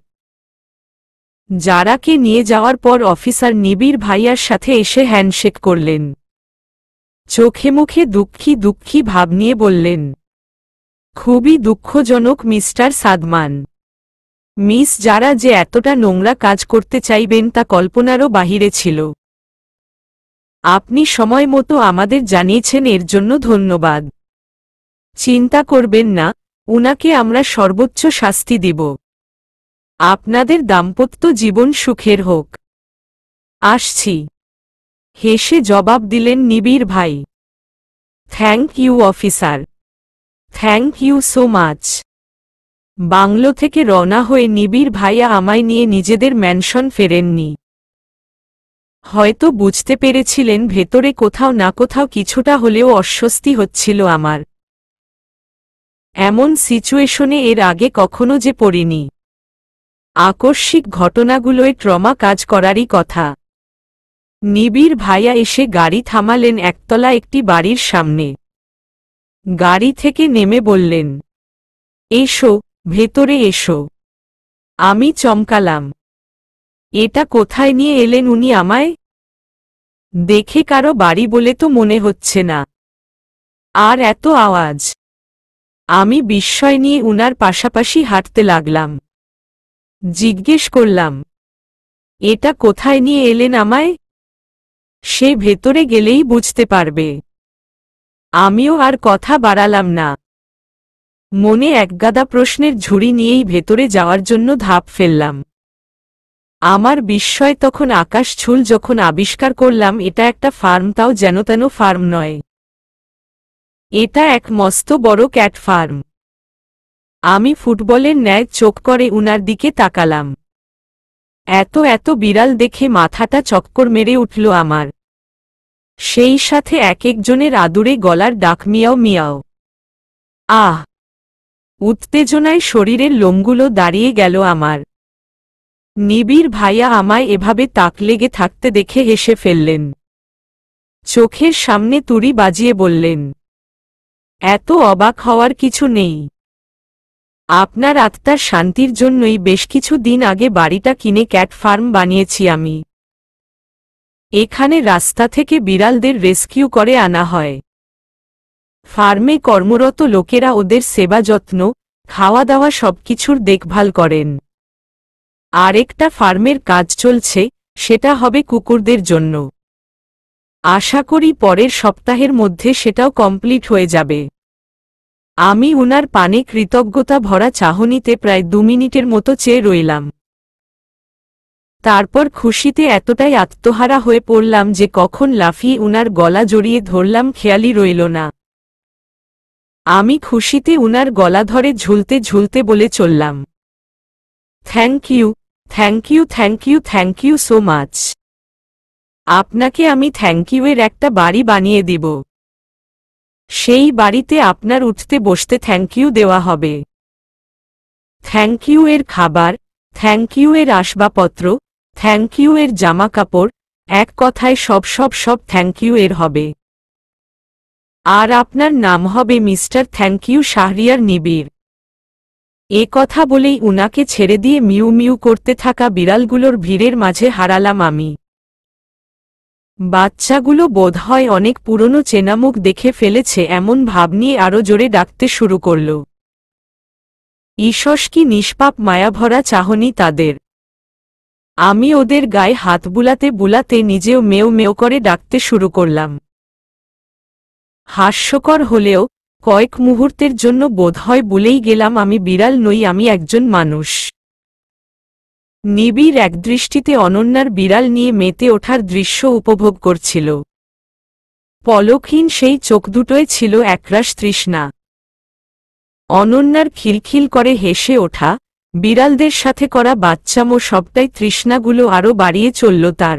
যারাকে নিয়ে যাওয়ার পর অফিসার নিবিড় ভাইয়ার সাথে এসে হ্যান্ডশেক করলেন। চোখে মুখে দুঃখী দুঃখী ভাব নিয়ে বললেন, খুবই দুঃখজনক মিস্টার সাদমান। মিস যারা যে এতটা নোংরা কাজ করতে চাইবেন তা কল্পনারও বাহিরে ছিল। আপনি সময় মতো আমাদের জানিয়েছেন, এর জন্য ধন্যবাদ। চিন্তা করবেন না, উনাকে আমরা সর্বোচ্চ শাস্তি দিব। আপনাদের দাম্পত্য জীবন সুখের হোক। আসছি, হেসে জবাব দিলেন নিবিড় ভাই। Thank you officer, thank you so much. Bungalow থেকে রওনা হয়ে নিবিড় ভাইয়া আমায় নিয়ে নিজেদের ম্যানশন ফেরেননি। হয়তো বুঝতে পেরেছিলেন ভেতরে কোথাও না কোথাও কিছুটা হলেও অস্বস্তি হচ্ছিল আমার। এমন সিচুয়েশনে এর আগে কখনো যে পড়িনি। আকস্মিক ঘটনাগুলোয় ট্রমা কাজ করারই কথা। নিবিড় ভাইয়া এসে গাড়ি থামালেন একতলা একটি বাড়ির সামনে। গাড়ি থেকে নেমে বললেন, এসো, ভেতরে এসো। আমি চমকালাম। এটা কোথায় নিয়ে এলেন উনি আমায়? দেখে কারো বাড়ি বলে তো মনে হচ্ছে না। আর এত আওয়াজ। আমি বিস্ময় নিয়ে উনার পাশাপাশি হাঁটতে লাগলাম। জিজ্ঞেস করলাম, এটা কোথায় নিয়ে এলেন আমায়? সে ভেতরে গেলেই বুঝতে পারবে। আমিও আর কথা বাড়ালাম না। মনে একগাদা প্রশ্নের ঝুড়ি নিয়েই ভেতরে যাওয়ার জন্য ধাপ ফেললাম। আমার বিস্ময় তখন আকাশ ছুল যখন আবিষ্কার করলাম এটা একটা ফার্ম, তাও যেনতেন ফার্ম নয়। এটা এক মস্ত বড় ক্যাট ফার্ম। আমি ফুটবলের ন্যায় চোখ করে উনার দিকে তাকালাম। এত এত বিড়াল দেখে মাথাটা চক্কর মেরে উঠল আমার। সেই সাথে এক একজনের আদুরে গলার ডাক মিয়াও মিয়াও। আহ! উত্তেজনায় শরীরের লোমগুলো দাঁড়িয়ে গেল আমার। নিবিড় ভাইয়া আমায় এভাবে তাক লেগে থাকতে দেখে হেসে ফেললেন। চোখের সামনে তুড়ি বাজিয়ে বললেন, এত অবাক হওয়ার কিছু নেই। আপনার আত্মার শান্তির জন্যই বেশ কিছু দিন আগে বাড়িটা কিনে ক্যাট ফার্ম বানিয়েছি আমি। এখানে রাস্তা থেকে বিড়ালদের রেস্কিউ করে আনা হয়। ফার্মে কর্মরত লোকেরা ওদের সেবা যত্ন, খাওয়া দাওয়া সবকিছুর দেখভাল করেন। আরেকটা ফার্মের কাজ চলছে, সেটা হবে কুকুরদের জন্য। আশা করি পরের সপ্তাহের মধ্যে সেটাও কমপ্লিট হয়ে যাবে। আমি উনার পানে কৃতজ্ঞতা ভরা চাহনিতে প্রায় 2 মিনিটের মতো চেয়ে রইলাম। তারপর খুশিতে এতটাই আত্মহারা হয়ে পড়লাম যে কখন লাফিয়ে উনার গলা জড়িয়ে ধরলাম খেয়ালই রইল না। আমি খুশিতে উনার গলা ধরে ঝুলতে ঝুলতে বলে চললাম, thank you, thank you, thank you, thank you so much. আপনাকে আমি থ্যাংক ইউ এর একটা বাড়ি বানিয়ে দিব। সেই বাড়িতে আপনার উঠতে বসতে থ্যাংক ইউ দেওয়া হবে। থ্যাংক ইউ এর খাবার, থ্যাংক ইউ এর আসবাবপত্র, থ্যাংক ইউ এর জামা কাপড়, এক কথায় সব সব সব থ্যাংক ইউ এর হবে। আর আপনার নাম হবে মিস্টার থ্যাংক ইউ শাহরিয়ার নিবিড়। এ কথা বলেই উনাকে ছেড়ে দিয়ে মিউ মিউ করতে থাকা বিড়ালগুলোর ভিড়ের মাঝে হারালাম আমি। বাচ্চাগুলো বোধহয় অনেক পুরনো চেনামুখ দেখে ফেলেছে এমন ভাব নিয়ে আরো জোরে ডাকতে শুরু করল। ঈষৎ কি নিষ্পাপ মায়াভরা চাহনি তাদের। আমি ওদের গায়ে হাত বুলাতে বুলাতে নিজেও মেও মেও করে ডাকতে শুরু করলাম। হাস্যকর হলেও কয়েক মুহূর্তের জন্য বোধহয় ভুলেই গেলাম আমি বিড়াল নই, আমি একজন মানুষ। নিবিড় একদৃষ্টিতে অনন্যার বিড়াল নিয়ে মেতে ওঠার দৃশ্য উপভোগ করছিল। পলকহীন সেই চোখ দুটোয় ছিল একরাশ তৃষ্ণা। অনন্যার খিলখিল করে হেসে ওঠা, বিড়ালদের সাথে করা বাচ্চামো সবটাই তৃষ্ণাগুলো আরও বাড়িয়ে চলল তার।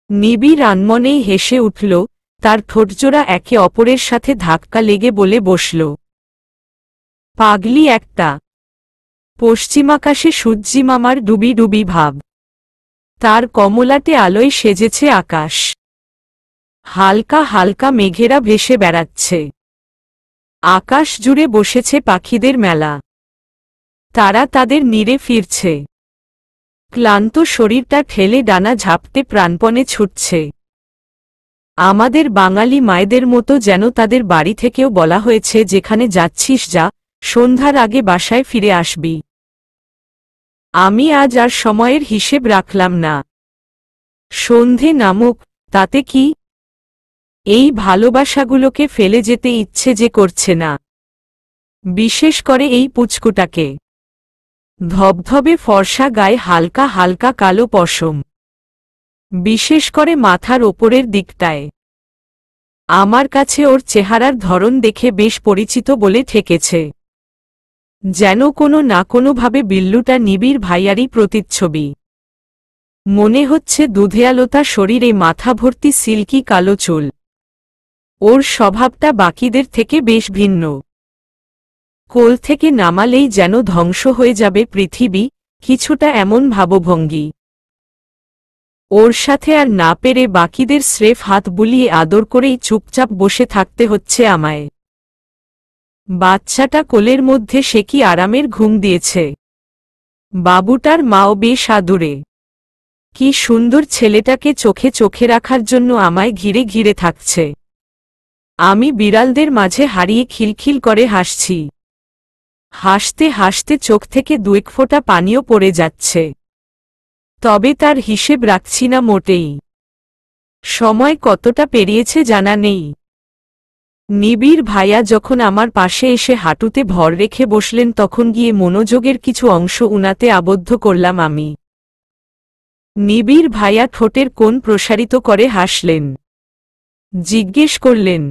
নিবিড় আনমনেই হেসে উঠল, তার ঠোঁটজোড়া একে অপরের সাথে ধাক্কা লেগে বলে বসল, পাগলি একটা। পশ্চিমাকাশে সূর্যি মামার ডুবি ডুবি ভাব। তার কমলাটে আলোয় সেজেছে আকাশ। হালকা হালকা মেঘেরা ভেসে বেড়াচ্ছে। আকাশ জুড়ে বসেছে পাখিদের মেলা। তারা তাদের নীড়ে ফিরছে। ক্লান্ত শরীরটা ঠেলে ডানা ঝাপটে প্রাণপণে ছুটছে। আমাদের বাঙালি মায়েদের মতো যেন তাদের বাড়ি থেকেও বলা হয়েছে, যেখানে যাচ্ছিস যা, সন্ধ্যার আগে বাসায় ফিরে আসবি। আমি আজ আর সময়ের হিসেব রাখলাম না। সন্ধে নামুক, তাতে কি? এই ভালোবাসাগুলোকে ফেলে যেতে ইচ্ছে যে করছে না। বিশেষ করে এই পুচকুটাকে। ধবধবে ফর্সা গায়ে হালকা হালকা কালো পশম। বিশেষ করে মাথার ওপরের দিকটায়। আমার কাছে ওর চেহারার ধরন দেখে বেশ পরিচিত বলে ঠেকেছে। যেন কোনো না কোনোভাবে বিল্লুটা নিবিড় ভাইয়ারই প্রতিচ্ছবি। মনে হচ্ছে দুধেয়ালতা শরীরে মাথা ভর্তি সিল্কি কালো চুল। ওর স্বভাবটা বাকিদের থেকে বেশ ভিন্ন। কোল থেকে নামালেই যেন ধ্বংস হয়ে যাবে পৃথিবী, কিছুটা এমন ভাবভঙ্গি। ওর সাথে আর না পেরে বাকিদের স্রেফ হাত বুলিয়ে আদর করেই চুপচাপ বসে থাকতে হচ্ছে আমায়। বাচ্চাটা কোলের মধ্যে সে কি আরামের ঘুম দিয়েছে। বাবুটার মাও বেশ আদুরে। কি সুন্দর ছেলেটাকে চোখে চোখে রাখার জন্য আমায় ঘিরে ঘিরে থাকছে। আমি বিড়ালদের মাঝে হারিয়ে খিলখিল করে হাসছি। হাসতে হাসতে চোখ থেকে 2 ফোঁটা পানিও পড়ে যাচ্ছে। তবে তার হিসেব রাখছি না মোটেই। সময় কতটা পেরিয়েছে জানা নেই। নিবিড় ভাইয়া যখন আমার পাশে এসে হাঁটুতে ভর রেখে বসলেন তখন গিয়ে মনোযোগের কিছু অংশ উনাতে আবদ্ধ করলাম আমি। নিবিড় ভাইয়া ঠোঁটের কোণ প্রসারিত করে হাসলেন। জিজ্ঞেস করলেন,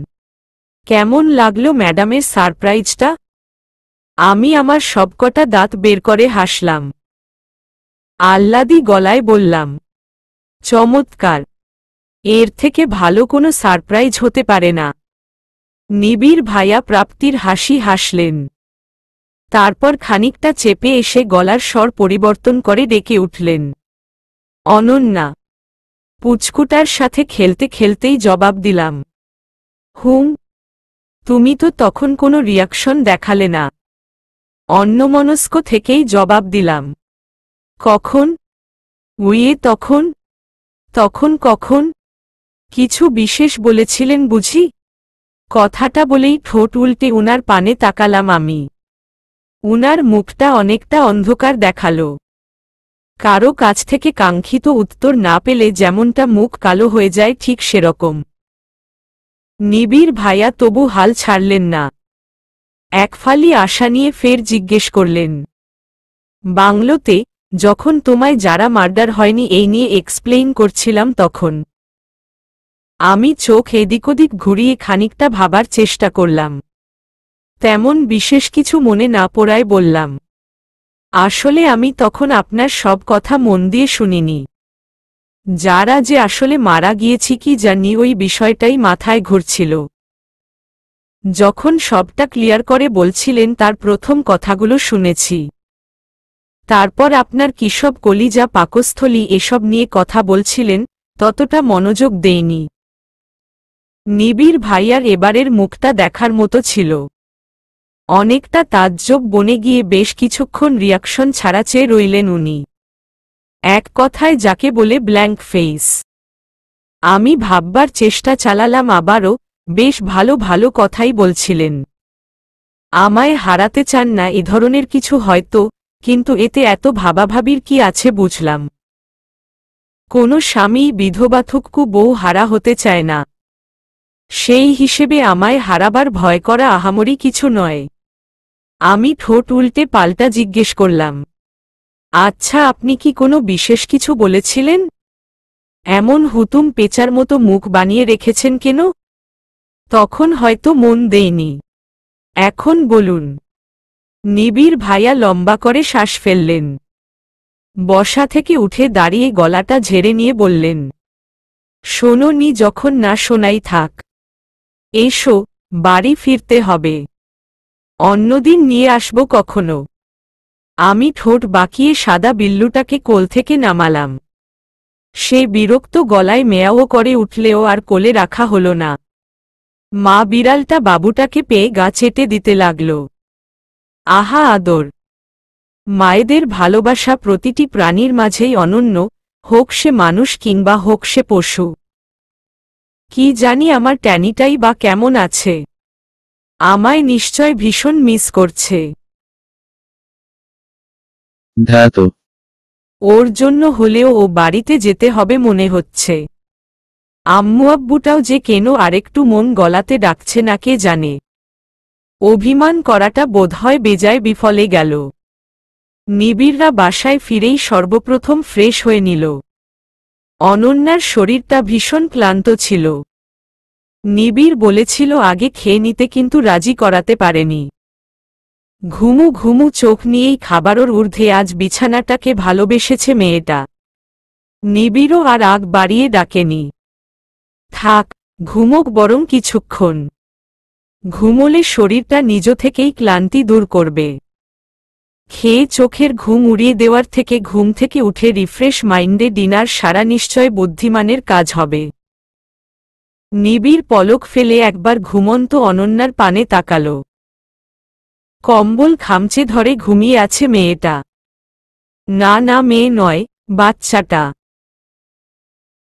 কেমন লাগলো ম্যাডামের সারপ্রাইজটা? আমি আমার সবকটা দাঁত বের করে হাসলাম। আহ্লাদি গলায় বললাম, চমৎকার, এর থেকে ভালো কোনো সারপ্রাইজ হতে পারে না। নিবিড় ভাইয়া প্রাপ্তির হাসি হাসলেন। তারপর খানিকটা চেপে এসে গলার স্বর পরিবর্তন করে ডেকে উঠলেন, অনন্যা। পুচকুটার সাথে খেলতে খেলতেই জবাব দিলাম, হুম। তুমি তো তখন কোনো রিয়াকশন দেখালে না। অন্যমনস্ক থেকেই জবাব দিলাম, কখন? তখন? তখন কখন? কিছু বিশেষ বলেছিলেন বুঝি? কথাটা বলেই ঠোঁট উল্টে উনার পানে তাকালাম আমি। উনার মুখটা অনেকটা অন্ধকার দেখালো। কারো কাছ থেকে কাঙ্ক্ষিত উত্তর না পেলে যেমনটা মুখ কালো হয়ে যায় ঠিক সেরকম। নিবিড় ভাইয়া তবু হাল ছাড়লেন না। একফালি আশা নিয়ে ফের জিজ্ঞেস করলেন, বাংলোতে যখন তোমায় যারা মার্ডার হয়নি এই নিয়ে এক্সপ্লেইন করছিলাম তখন? আমি চোখ এদিক ওদিক ঘুরিয়ে খানিকটা ভাবার চেষ্টা করলাম। তেমন বিশেষ কিছু মনে না পড়ায় বললাম, আসলে আমি তখন আপনার সব কথা মন দিয়ে শুনিনি। যারা যে আসলে মারা গিয়েছি কি জানি ওই বিষয়টাই মাথায় ঘুরছিল। যখন সবটা ক্লিয়ার করে বলছিলেন তার প্রথম কথাগুলো শুনেছি। তারপর আপনার কিসব কলিজা পাকস্থলী এসব নিয়ে কথা বলছিলেন, ততটা মনোযোগ দেইনি। নিবিড় ভাইয়ার এবারের মুখটা দেখার মতো ছিল। অনেকটা তাজ্জব বনে গিয়ে বেশ কিছুক্ষণ রিয়াকশন ছাড়া চেয়ে রইলেন উনি। এক কথায় যাকে বলে ব্ল্যাঙ্ক ফেস। আমি ভাববার চেষ্টা চালালাম আবারও, বেশ ভালো ভালো কথাই বলছিলেন। আমায় হারাতে চান না এ ধরনের কিছু হয়তো, কিন্তু এতে এত ভাবাভাবির কি আছে বুঝলাম। কোনো স্বামী বিধবাথুকু বউ হারা হতে চায় না। সেই হিসেবে আমায় হারাবার ভয় করা আহামরি কিছু নয়। আমি ঠোঁট উল্টে পাল্টা জিজ্ঞেস করলাম, আচ্ছা আপনি কি কোনো বিশেষ কিছু বলেছিলেন? এমন হুতুম পেঁচার মতো মুখ বানিয়ে রেখেছেন কেন? তখন হয়তো মন দেইনি। এখন বলুন। নিবিড় ভাইয়া লম্বা করে শ্বাস ফেললেন। বসা থেকে উঠে দাঁড়িয়ে গলাটা ঝেড়ে নিয়ে বললেন, শোনোনি যখন না শোনাই থাক। এসো, বাড়ি ফিরতে হবে। অন্যদিন নিয়ে আসব কখনো। আমি ঠোঁট বাঁকিয়ে সাদা বিল্লুটাকে কোল থেকে নামালাম। সে বিরক্ত গলায় মেয়াও করে উঠলেও আর কোলে রাখা হলো না। মা বিড়ালটা বাবুটাকে পেয়ে গা চেটে দিতে লাগল। আহা আদর! মায়েদের ভালোবাসা প্রতিটি প্রাণীর মাঝেই অনন্য, হোক সে মানুষ কিংবা হোক সে পশু। কি জানি আমার ট্যানিটাই বা কেমন আছে। আমায় নিশ্চয় ভীষণ মিস করছে। ধ্যাত। ওর জন্য হলেও ও বাড়িতে যেতে হবে মনে হচ্ছে। আম্মু আব্বুটাও যে কেন আরেকটু মন গলাতে ডাকছে না কে জানে। অভিমান করাটা বোধহয় বেজায় বিফলে গেল। নিবিড়রা বাসায় ফিরেই সর্বপ্রথম ফ্রেশ হয়ে নিল। অনন্যার শরীরটা ভীষণ ক্লান্ত ছিল। নিবিড় বলেছিল আগে খেয়ে নিতে কিন্তু রাজি করাতে পারেনি। ঘুমু ঘুমু চোখ নিয়েই খাবারের ঊর্ধ্বে আজ বিছানাটাকে ভালোবেসেছে মেয়েটা। নিবিড়ও আর আগ বাড়িয়ে ডাকেনি। থাক, ঘুমোক বরং কিছুক্ষণ। ঘুমোলে শরীরটা নিজ থেকেই ক্লান্তি দূর করবে। খেয়ে চোখের ঘুম উড়িয়ে দেওয়ার থেকে ঘুম থেকে উঠে রিফ্রেশ মাইন্ডে ডিনার সারা নিশ্চয় বুদ্ধিমানের কাজ হবে। নিবিড় পলক ফেলে একবার ঘুমন্ত অনন্যার পানে তাকাল। কম্বল খামচে ধরে ঘুমিয়ে আছে মেয়েটা। না না, মেয়ে নয়, বাচ্চাটা।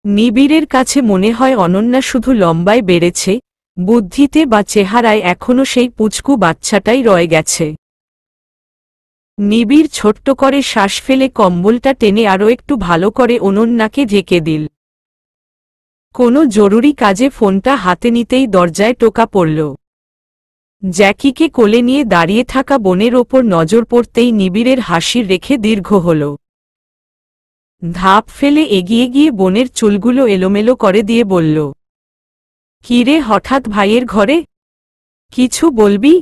নিবিড়ের কাছে মনে হয় অনন্যা শুধু লম্বায় বেড়েছে, বুদ্ধিতে বা চেহারায় এখনো সেই পুচকু বাচ্চাটাই রয়ে গেছে। নিবিড় ছোট্ট করে শ্বাস ফেলে কম্বলটা টেনে আরও একটু ভালো করে অনন্যাকে ঢেকে দিল। কোনো জরুরি কাজে ফোনটা হাতে নিতেই দরজায় টোকা পড়ল। জ্যাকিকে কোলে নিয়ে দাঁড়িয়ে থাকা বোনের ওপর নজর পড়তেই নিবিড়ের হাসির রেখে দীর্ঘ হল। ধাপ ফেলে এগিয়ে গিয়ে বোনের চুলগুলো এলোমেলো করে দিয়ে বলল, কিরে হঠাৎ ভাইয়ের ঘরে? কিছু বলবি?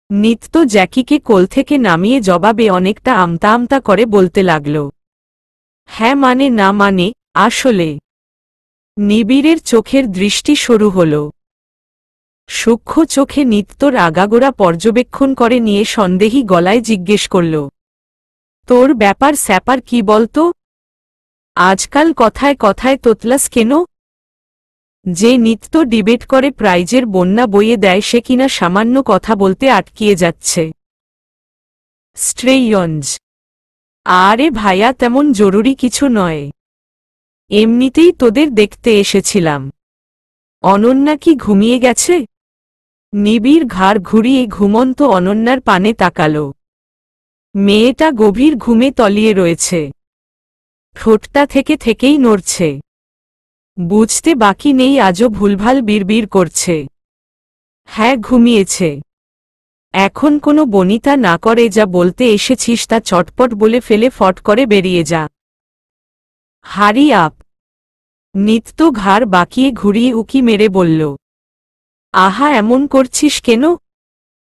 নিত্য জ্যাকিকে কোল থেকে নামিয়ে জবাবে অনেকটা আমতা আমতা করে বলতে লাগল, হ্যাঁ মানে না মানে, আসলে। নিবিড়ের চোখের দৃষ্টি সরু হল। সূক্ষ্ম চোখে নিত্যর আগাগোড়া পর্যবেক্ষণ করে নিয়ে সন্দেহী গলায় জিজ্ঞেস করল, তোর ব্যাপার স্যাপার কি বলতো? আজকাল কথায় কথায় তোতলাস কেন? যে নিত্য ডিবেট করে প্রাইজের বন্যা বইয়ে দেয় সে কিনা সামান্য কথা বলতে আটকিয়ে যাচ্ছে। স্ট্রেইয়ঞ্জ। আরে ভাইয়া, তেমন জরুরি কিছু নয়, এমনিতেই তোদের দেখতে এসেছিলাম। অনন্যা কি ঘুমিয়ে গেছে? নিবিড় ঘাড় ঘুরিয়ে ঘুমন্ত অনন্যার পানে তাকাল। মেয়েটা গভীর ঘুমে তলিয়ে রয়েছে, ঠোঁটটা থেকে থেকেই নড়ছে। বুঝতে বাকি নেই আজও ভুলভাল বিড়বিড় করছে। হ্যাঁ, ঘুমিয়েছে। এখন কোনো বনিতা না করে যা বলতে এসেছিস তা চটপট বলে ফেলে ফট করে বেরিয়ে যা। Hurry up. নিত্য ঘাড় বাঁকিয়ে ঘুরিয়ে উকি মেরে বলল, আহা, এমন করছিস কেন?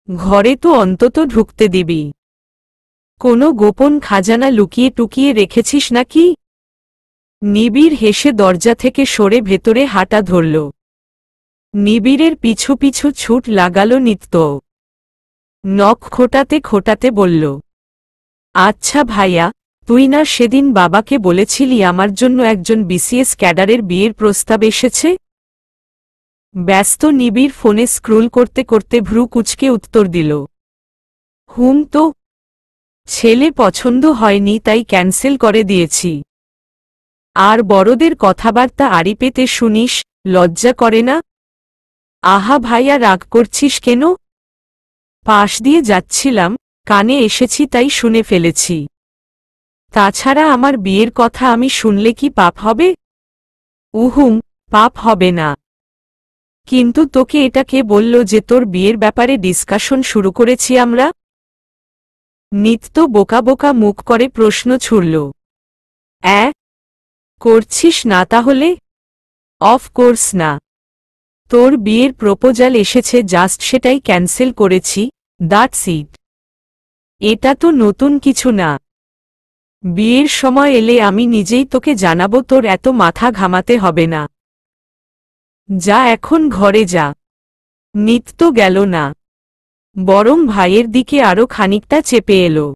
ঘরে তো অন্তত ঢুকতে দিবি। কোনো গোপন খাজানা লুকিয়ে টুকিয়ে রেখেছিস নাকি? নিবিড় হেসে দরজা থেকে সরে ভেতরে হাঁটা ধরল। নিবিড়ের পিছু পিছু ছুট লাগাল নিত্য। নখ খোটাতে খোটাতে বলল, আচ্ছা ভাইয়া, তুই না সেদিন বাবাকে বলেছিলি আমার জন্য একজন বিসিএস ক্যাডারের বিয়ের প্রস্তাব এসেছে? ব্যস্ত নিবিড় ফোনে স্ক্রোল করতে করতে ভ্রু কুঁচকে উত্তর দিল, হুম তো। ছেলে পছন্দ হয়নি তাই ক্যান্সেল করে দিয়েছি। আর বড়দের কথাবার্তা আড়ি পেতে শুনিস, লজ্জা করে না? আহা ভাইয়া, রাগ করছিস কেন? পাশ দিয়ে যাচ্ছিলাম, কানে এসেছি তাই শুনে ফেলেছি। তাছাড়া আমার বিয়ের কথা আমি শুনলে কি পাপ হবে? উহুম, পাপ হবে না। কিন্তু তোকে এটা কে বলল যে তোর বিয়ের ব্যাপারে ডিসকাশন শুরু করেছি আমরা? নিত্য বোকা বোকা মুখ করে প্রশ্ন ছুড়ল। করছিস না তাহলে? অফকোর্স না। তোর বিয়ের প্রপোজাল এসেছে, জাস্ট সেটাই ক্যান্সেল করেছি, দ্যাটস ইট। এটা তো নতুন কিছু না। বিয়ের সময় এলে আমি নিজেই তোকে জানাবো, তোর এত মাথা ঘামাতে হবে না। যা এখন ঘরে যা। নিত্য গেল না, বরং ভাইয়ের দিকে আরো খানিকটা চেপে এলো।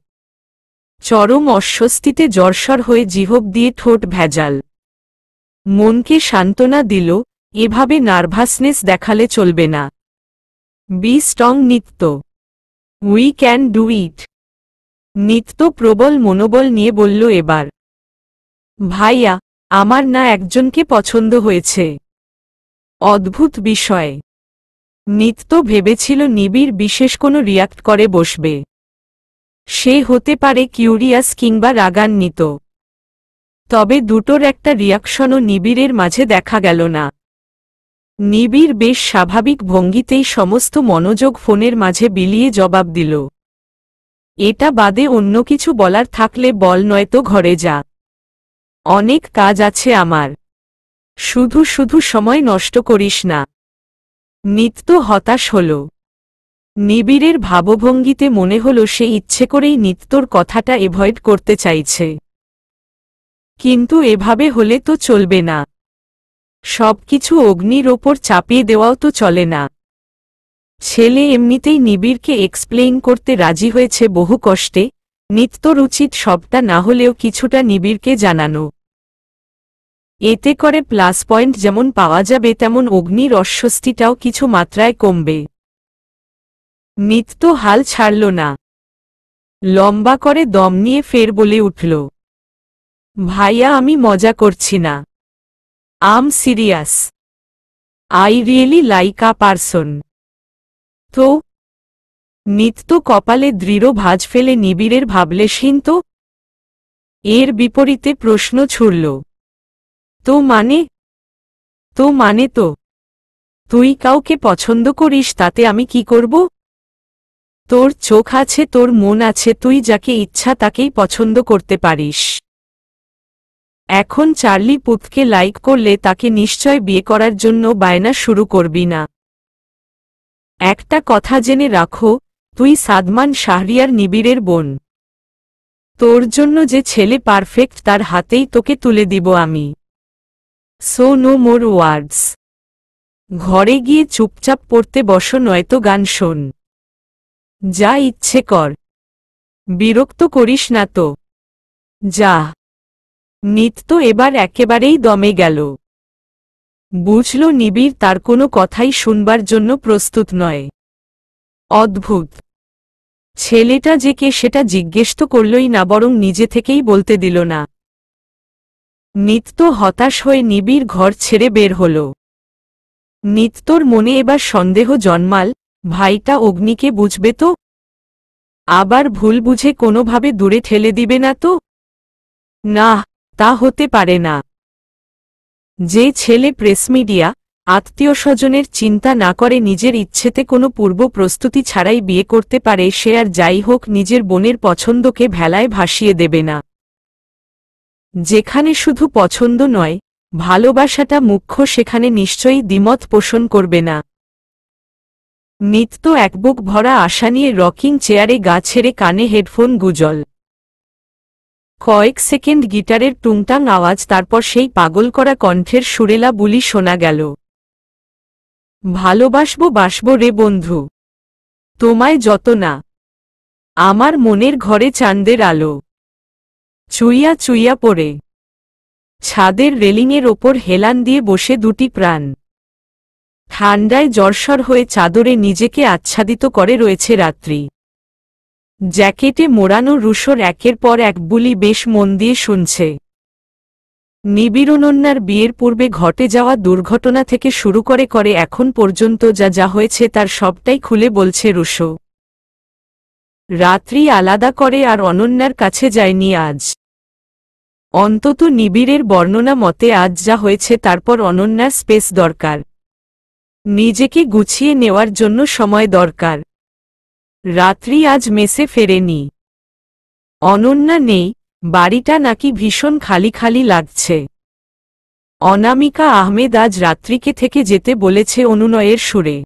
চরম অস্বস্তিতে জর্জর হয়ে জিহ্ব দিয়ে ঠোঁট ভেজাল। মনকে সান্ত্বনা দিল, এভাবে নার্ভাসনেস দেখালে চলবে না। বি স্ট্রং নিত্য, উই ক্যান ডু ইট। নিত্য প্রবল মনোবল নিয়ে বলল এবার, ভাইয়া, আমার না একজনকে পছন্দ হয়েছে। অদ্ভুত বিষয়। নিত্য ভেবেছিল নিবিড় বিশেষ কোনো রিয়াক্ট করে বসবে। সে হতে পারে কিউরিয়াস কিংবা রাগান্বিত। তবে দুটোর একটা রিয়াকশনও নিবিড়ের মাঝে দেখা গেল না। নিবিড় বেশ স্বাভাবিক ভঙ্গিতেই সমস্ত মনোযোগ ফোনের মাঝে বিলিয়ে জবাব দিল, এটা বাদে অন্য কিছু বলার থাকলে বল, নয়তো ঘরে যা। অনেক কাজ আছে আমার। শুধু শুধু সময় নষ্ট করিস না। নিত্য হতাশ হল। নিবিড়ের ভাবভঙ্গিতে মনে হল সে ইচ্ছে করেই নিত্যর কথাটা এভয়েড করতে চাইছে। কিন্তু এভাবে হলে তো চলবে না। সবকিছু অগ্নির ওপর চাপিয়ে দেওয়াও তো চলে না। ছেলে এমনিতেই নিবিড়কে এক্সপ্লেইন করতে রাজি হয়েছে বহু কষ্টে, নিত্যর উচিত সবটা না হলেও কিছুটা নিবিড়কে জানানো। এতে করে প্লাস পয়েন্ট যেমন পাওয়া যাবে, তেমন অগ্নির অস্বস্তিটাও কিছু মাত্রায় কমবে। নিত্য হাল ছাড়ল না। লম্বা করে দম নিয়ে ফের বলে উঠল, ভাইয়া, আমি মজা করছি না। আম serious. I really like a person. তো? নিত্য কপালে দৃঢ় ভাঁজ ফেলে নিবিড়ের ভাবলেশহীন তো? এর বিপরীতে প্রশ্ন ছুড়ল, তো মানে? তো মানে তো তুই কাউকে পছন্দ করিস তাতে আমি কি করব? তোর চোখ আছে, তোর মন আছে, তুই যাকে ইচ্ছা তাকেই পছন্দ করতে পারিস। এখন চার্লি পুথকে লাইক করলে তাকে নিশ্চয় বিয়ে করার জন্য বায়না শুরু করবি না। একটা কথা জেনে রাখো, তুই সাদমান শাহরিয়ার নিবিড়ের বোন। তোর জন্য যে ছেলে পারফেক্ট তার হাতেই তোকে তুলে দিব আমি। সো নো মোর ওয়ার্ডস। ঘরে গিয়ে চুপচাপ পড়তে বসো, নয়তো গান শোন। যা ইচ্ছে কর, বিরক্ত করিস না তো। যা। নিত্য এবার একেবারেই দমে গেল। বুঝল নিবিড় তার কোনো কথাই শুনবার জন্য প্রস্তুত নয়। অদ্ভুত ছেলেটা যে কে সেটা জিজ্ঞেস তো করলই না, বরং নিজে থেকেই বলতে দিল না। নিত্য হতাশ হয়ে নিবিড় ঘর ছেড়ে বের হল। নিত্যর মনে এবার সন্দেহ জন্মাল, ভাইটা অগ্নিকে বুঝবে তো? আবার ভুল বুঝে কোনোভাবে দূরে ঠেলে দিবে না তো? না, তা হতে পারে না। যে ছেলে প্রেস মিডিয়া, আত্মীয় স্বজনের চিন্তা না করে নিজের ইচ্ছেতে কোনো পূর্ব প্রস্তুতি ছাড়াই বিয়ে করতে পারে, সে আর যাই হোক নিজের বোনের পছন্দকে ভেলায় ভাসিয়ে দেবে না। যেখানে শুধু পছন্দ নয়, ভালোবাসাটা মুখ্য, সেখানে নিশ্চয়ই দ্বিমত পোষণ করবে না। নিত্য এক বুক ভরা আশা নিয়ে রকিং চেয়ারে গা ছেড়ে, কানে হেডফোন গুজল। কয়েক সেকেন্ড গিটারের টুংটাং আওয়াজ, তারপর সেই পাগল করা কণ্ঠের সুরেলা বুলি শোনা গেল। ভালোবাসবো বাসবো রে বন্ধু, তোমায় যত না, আমার মনের ঘরে চাঁদের আলো। চুইয়া চুইয়া পড়ে ছাদের রেলিংয়ের ওপর হেলান দিয়ে বসে দুটি প্রাণ ঠান্ডায় জর্জর হয়ে চাদরে নিজেকে আচ্ছাদিত করে রয়েছে রাত্রি। জ্যাকেটে মোড়ানো রুশোর একের পর এক বুলি বেশ মন দিয়ে শুনছে। নিবিড় অনন্যার বিয়ের পূর্বে ঘটে যাওয়া দুর্ঘটনা থেকে শুরু করে এখন পর্যন্ত যা যা হয়েছে তার সবটাই খুলে বলছে রুশো। রাত্রি আলাদা করে আর অনন্যার কাছে যায়নি আজ। অন্তত নিবিড়ের বর্ণনা মতে আজ যা হয়েছে তারপর অনন্যার স্পেস দরকার, নিজেকে গুছিয়ে নেওয়ার জন্য সময় দরকার। রাত্রি আজ মেসে ফেরেনি। অনন্যা নেই, বাড়িটা নাকি ভীষণ খালি খালি লাগছে। অনামিকা আহমেদ আজ রাত্রিকে থেকে যেতে বলেছে অনুনয়ের সুরে।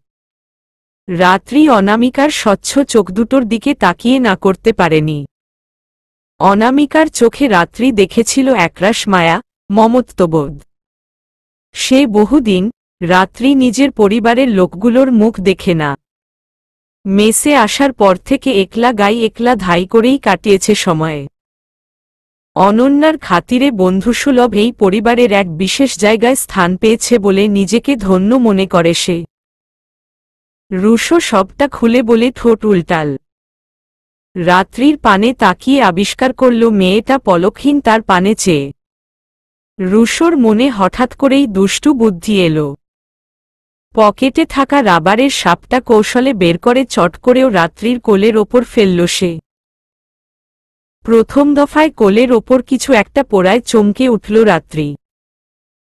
রাত্রি অনামিকার স্বচ্ছ চোখ দুটোর দিকে তাকিয়ে না করতে পারেনি। অনামিকার চোখে রাত্রি দেখেছিল একরাশ মায়া, মমত্ববোধ। সে বহুদিন রাত্রি নিজের পরিবারের লোকগুলোর মুখ দেখে না। মেসে আসার পর থেকে একলা গাই একলা ধাই করেই কাটিয়েছে সময়ে। অনন্যার খাতিরে বন্ধুসুলভ এই পরিবারের এক বিশেষ জায়গায় স্থান পেয়েছে বলে নিজেকে ধন্য মনে করে সে। রুশো সবটা খুলে বলে ঠোঁট উল্টাল। রাত্রির পানে তাকিয়ে আবিষ্কার করল মেয়েটা পলকহীন তার পানে চেয়ে। রুশোর মনে হঠাৎ করেই দুষ্টু বুদ্ধি এলো। পকেটে থাকা রাবারের সাপটা কৌশলে বের করে চট করেও রাত্রির কোলের ওপর ফেলল সে। প্রথম দফায় কোলের ওপর কিছু একটা পোড়ায় চমকে উঠল রাত্রি।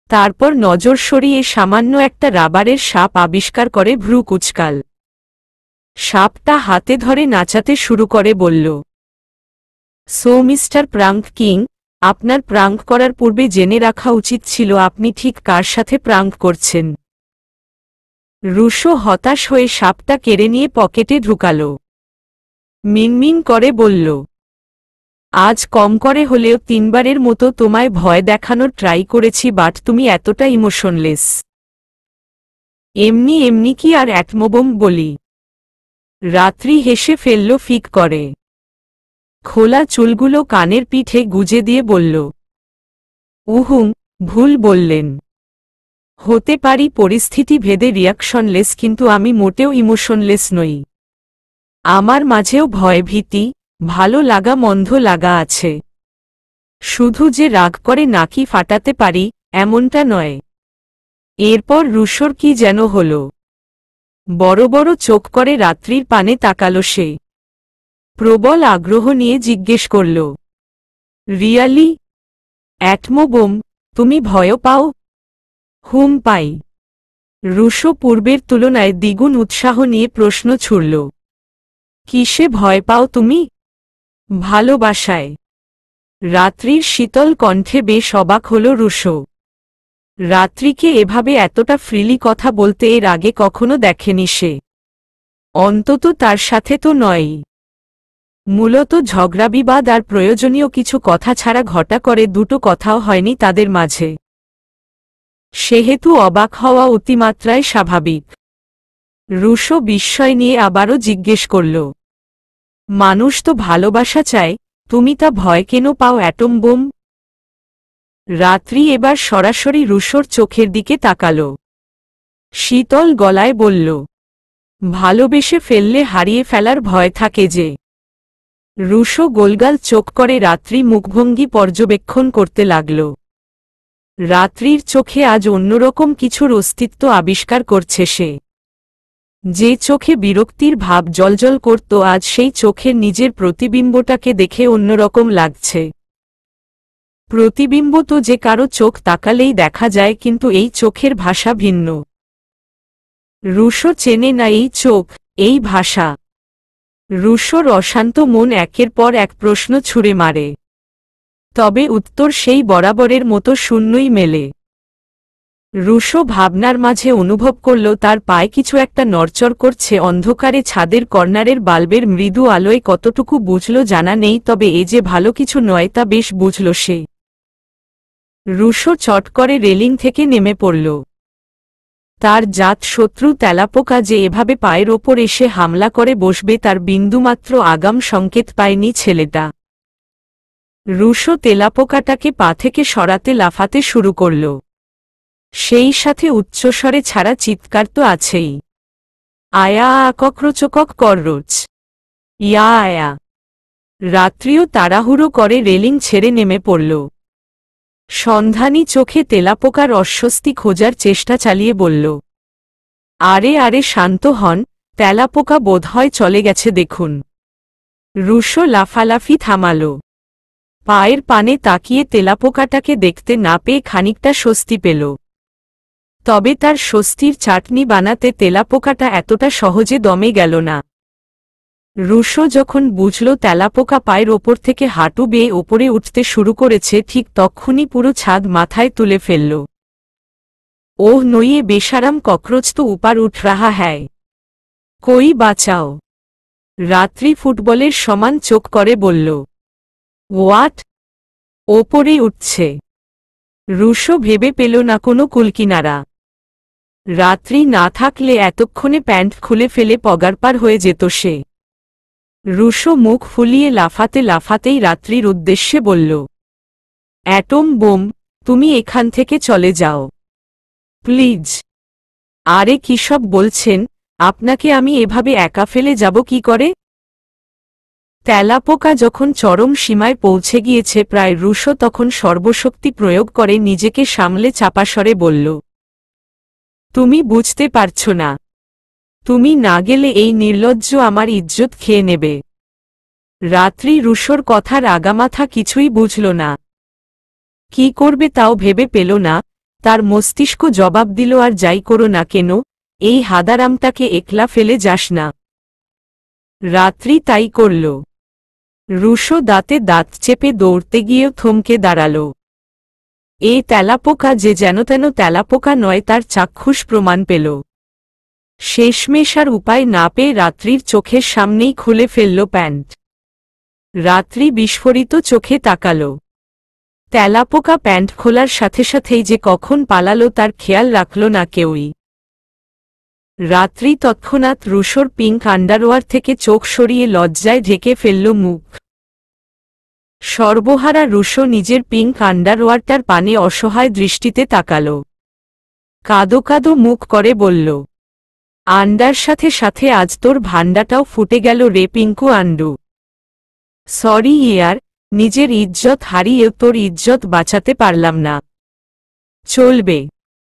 তারপর নজর সরিয়ে সামান্য একটা রাবারের সাপ আবিষ্কার করে ভ্রু কুচকাল। সাপটা হাতে ধরে নাচাতে শুরু করে বলল, সো মিস্টার প্রাঙ্ক কিং, আপনার প্রাঙ্ক করার পূর্বে জেনে রাখা উচিত ছিল আপনি ঠিক কার সাথে প্রাঙ্ক করছেন। রুশো হতাশ হয়ে সাপটা কেড়ে নিয়ে পকেটে ঢুকাল। মিনমিন করে বলল, আজ কম করে হলেও 3 বারের মতো তোমায় ভয় দেখানোর ট্রাই করেছি, বাট তুমি এতটা ইমোশনলেস। এমনি এমনি কি আর অ্যাটমোবম বলি? রাত্রি হেসে ফেলল ফিক করে। খোলা চুলগুলো কানের পিঠে গুজে দিয়ে বলল, উহুম, ভুল বললেন। হতে পারি পরিস্থিতি ভেদে রিয়াকশনলেস, কিন্তু আমি মোটেও ইমোশনলেস নই। আমার মাঝেও ভয় ভীতি, ভালো লাগা মন্দ লাগা আছে। শুধু যে রাগ করে নাকি ফাটাতে পারি এমনটা নয়। এরপর রুশোর কি যেন হল। বড় বড় চোখ করে রাত্রির পানে তাকালো সে। প্রবল আগ্রহ নিয়ে জিজ্ঞেস করল, রিয়ালি? অ্যাটমোবোম, তুমি ভয় পাও? হুম পাই। রুশো পূর্বের তুলনায় দ্বিগুণ উৎসাহ নিয়ে প্রশ্ন ছুড়ল। কিসে ভয় পাও তুমি? ভালোবাসায়। রাত্রির শীতল কণ্ঠে বেশ অবাক হল রুশো। রাত্রিকে এভাবে এতটা ফ্রিলি কথা বলতে এর আগে কখনো দেখেনি সে। অন্তত তার সাথে তো নয়ই। মূলত ঝগড়াবিবাদ আর প্রয়োজনীয় কিছু কথা ছাড়া ঘটা করে দুটো কথাও হয়নি তাদের মাঝে। সেহেতু অবাক হওয়া অতিমাত্রায় স্বাভাবিক। রুশো বিস্ময় নিয়ে আবারও জিজ্ঞেস করল, মানুষ তো ভালোবাসা চায়, তুমি তা ভয় কেন পাও অ্যাটম বোম? রাত্রি এবার সরাসরি রুশোর চোখের দিকে তাকাল। শীতল গলায় বলল, ভালোবেসে ফেললে হারিয়ে ফেলার ভয় থাকে যে। রুশো গোলগাল চোখ করে রাত্রি মুখভঙ্গি পর্যবেক্ষণ করতে লাগল। রাত্রির চোখে আজ অন্যরকম কিছুর অস্তিত্ব আবিষ্কার করছে সে। যে চোখে বিরক্তির ভাব জ্বলজ্বল করত আজ সেই চোখের নিজের প্রতিবিম্বটাকে দেখে অন্যরকম লাগছে। প্রতিবিম্ব তো যে কারো চোখ তাকালেই দেখা যায়, কিন্তু এই চোখের ভাষা ভিন্ন। রুশো চেনে না এই চোখ, এই ভাষা। রুশোর অশান্ত মন একের পর এক প্রশ্ন ছুঁড়ে মারে। তবে উত্তর সেই বরাবরের মতো শূন্যই মেলে। রুশো ভাবনার মাঝে অনুভব করল তার পায়ে কিছু একটা নড়চড় করছে অন্ধকারে। ছাদের কর্নারের বাল্বের মৃদু আলোয় কতটুকু বুঝল জানা নেই, তবে এ যে ভালো কিছু নয় তা বেশ বুঝল সে। রুশো চট করে রেলিং থেকে নেমে পড়ল। তার জাত শত্রু তেলাপোকা যে এভাবে পায়ের ওপর এসে হামলা করে বসবে তার বিন্দুমাত্র আগাম সংকেত পায়নি ছেলেটা। রুশো তেলাপোকাটাকে পা থেকে সরাতে লাফাতে শুরু করল। সেই সাথে উচ্চস্বরে ছাড়া চিৎকার তো আছেই। আয়া কক্রোচকক কররোচ, ইয়া আয়া। রাত্রিও তাড়াহুড়ো করে রেলিং ছেড়ে নেমে পড়ল। সন্ধানী চোখে তেলাপোকার অস্বস্তি খোঁজার চেষ্টা চালিয়ে বলল, আরে আরে শান্ত হন, তেলাপোকা বোধহয় চলে গেছে দেখুন। রুশো লাফালাফি থামাল। পায়ের পানে তাকিয়ে তেলাপোকাটাকে দেখতে না পেয়ে খানিকটা স্বস্তি পেল। তবে তার স্বস্তির চাটনি বানাতে তেলাপোকাটা এতটা সহজে দমে গেল না। রুশো যখন বুঝল তেলাপোকা পায়ের ওপর থেকে হাঁটু বেয়ে ওপরে উঠতে শুরু করেছে, ঠিক তক্ষুনি পুরো ছাদ মাথায় তুলে ফেলল। ওহ নইয়ে বেশারাম ককরোচ তো উপার উঠ রাহা হ্যায়, কই বাঁচাও। রাত্রি ফুটবলের সমান চোখ করে বলল, হোয়াট? ওপরে উঠছে। রুশো ভেবে পেল না কোনো কুলকিনারা। রাত্রি না থাকলে এতক্ষণে প্যান্ট খুলে ফেলে পগারপার হয়ে যেত সে। রুশো মুখ ফুলিয়ে লাফাতে লাফাতেই রাত্রির উদ্দেশ্যে বলল, অ্যাটম বোম, তুমি এখান থেকে চলে যাও প্লিজ। আরে কি সব বলছেন, আপনাকে আমি এভাবে একা ফেলে যাব কি করে? তেলাপোকা যখন চরম সীমায় পৌঁছে গিয়েছে প্রায়, রুশো তখন সর্বশক্তি প্রয়োগ করে নিজেকে সামলে চাপাস্বরে বলল, তুমি বুঝতে পারছো না, তুমি না গেলে এই নির্লজ্জ আমার ইজ্জত খেয়ে নেবে। রাত্রি রুশোর কথার আগামাথা কিছুই বুঝল না। কি করবে তাও ভেবে পেল না। তার মস্তিষ্ক জবাব দিল, আর যাই করো না কেন, এই হাদারামটাকে একলা ফেলে যাস না। রাত্রি তাই করল। রুশো দাঁতে দাঁত চেপে দৌড়তে গিয়েও থমকে দাঁড়াল। এ তেলাপোকা যে যেন তেন তেলাপোকা নয় তার চাক্ষুষ প্রমাণ পেল। শেষমেশ আর উপায় না পেয়ে রাত্রির চোখের সামনেই খুলে ফেলল প্যান্ট। রাত্রি বিস্ফোরিত চোখে তাকাল। তেলাপোকা প্যান্ট খোলার সাথে সাথেই যে কখন পালালো তার খেয়াল রাখল না কেউই। রাত্রি তৎক্ষণাৎ রুশোর পিঙ্ক আন্ডারওয়্যার থেকে চোখ সরিয়ে লজ্জায় ঢেকে ফেলল মুখ। সর্বহারা রুশো নিজের পিঙ্ক আন্ডারওয়্যারটার পানে অসহায় দৃষ্টিতে তাকাল। কাদো কাদো মুখ করে বলল, আন্ডার সাথে সাথে আজ তোর ভান্ডাটাও ফুটে গেল রে পিঙ্কু আন্ডু। সরি ইয়ার, নিজের ইজ্জত হারিয়েও তোর ইজ্জত বাঁচাতে পারলাম না। চলবে।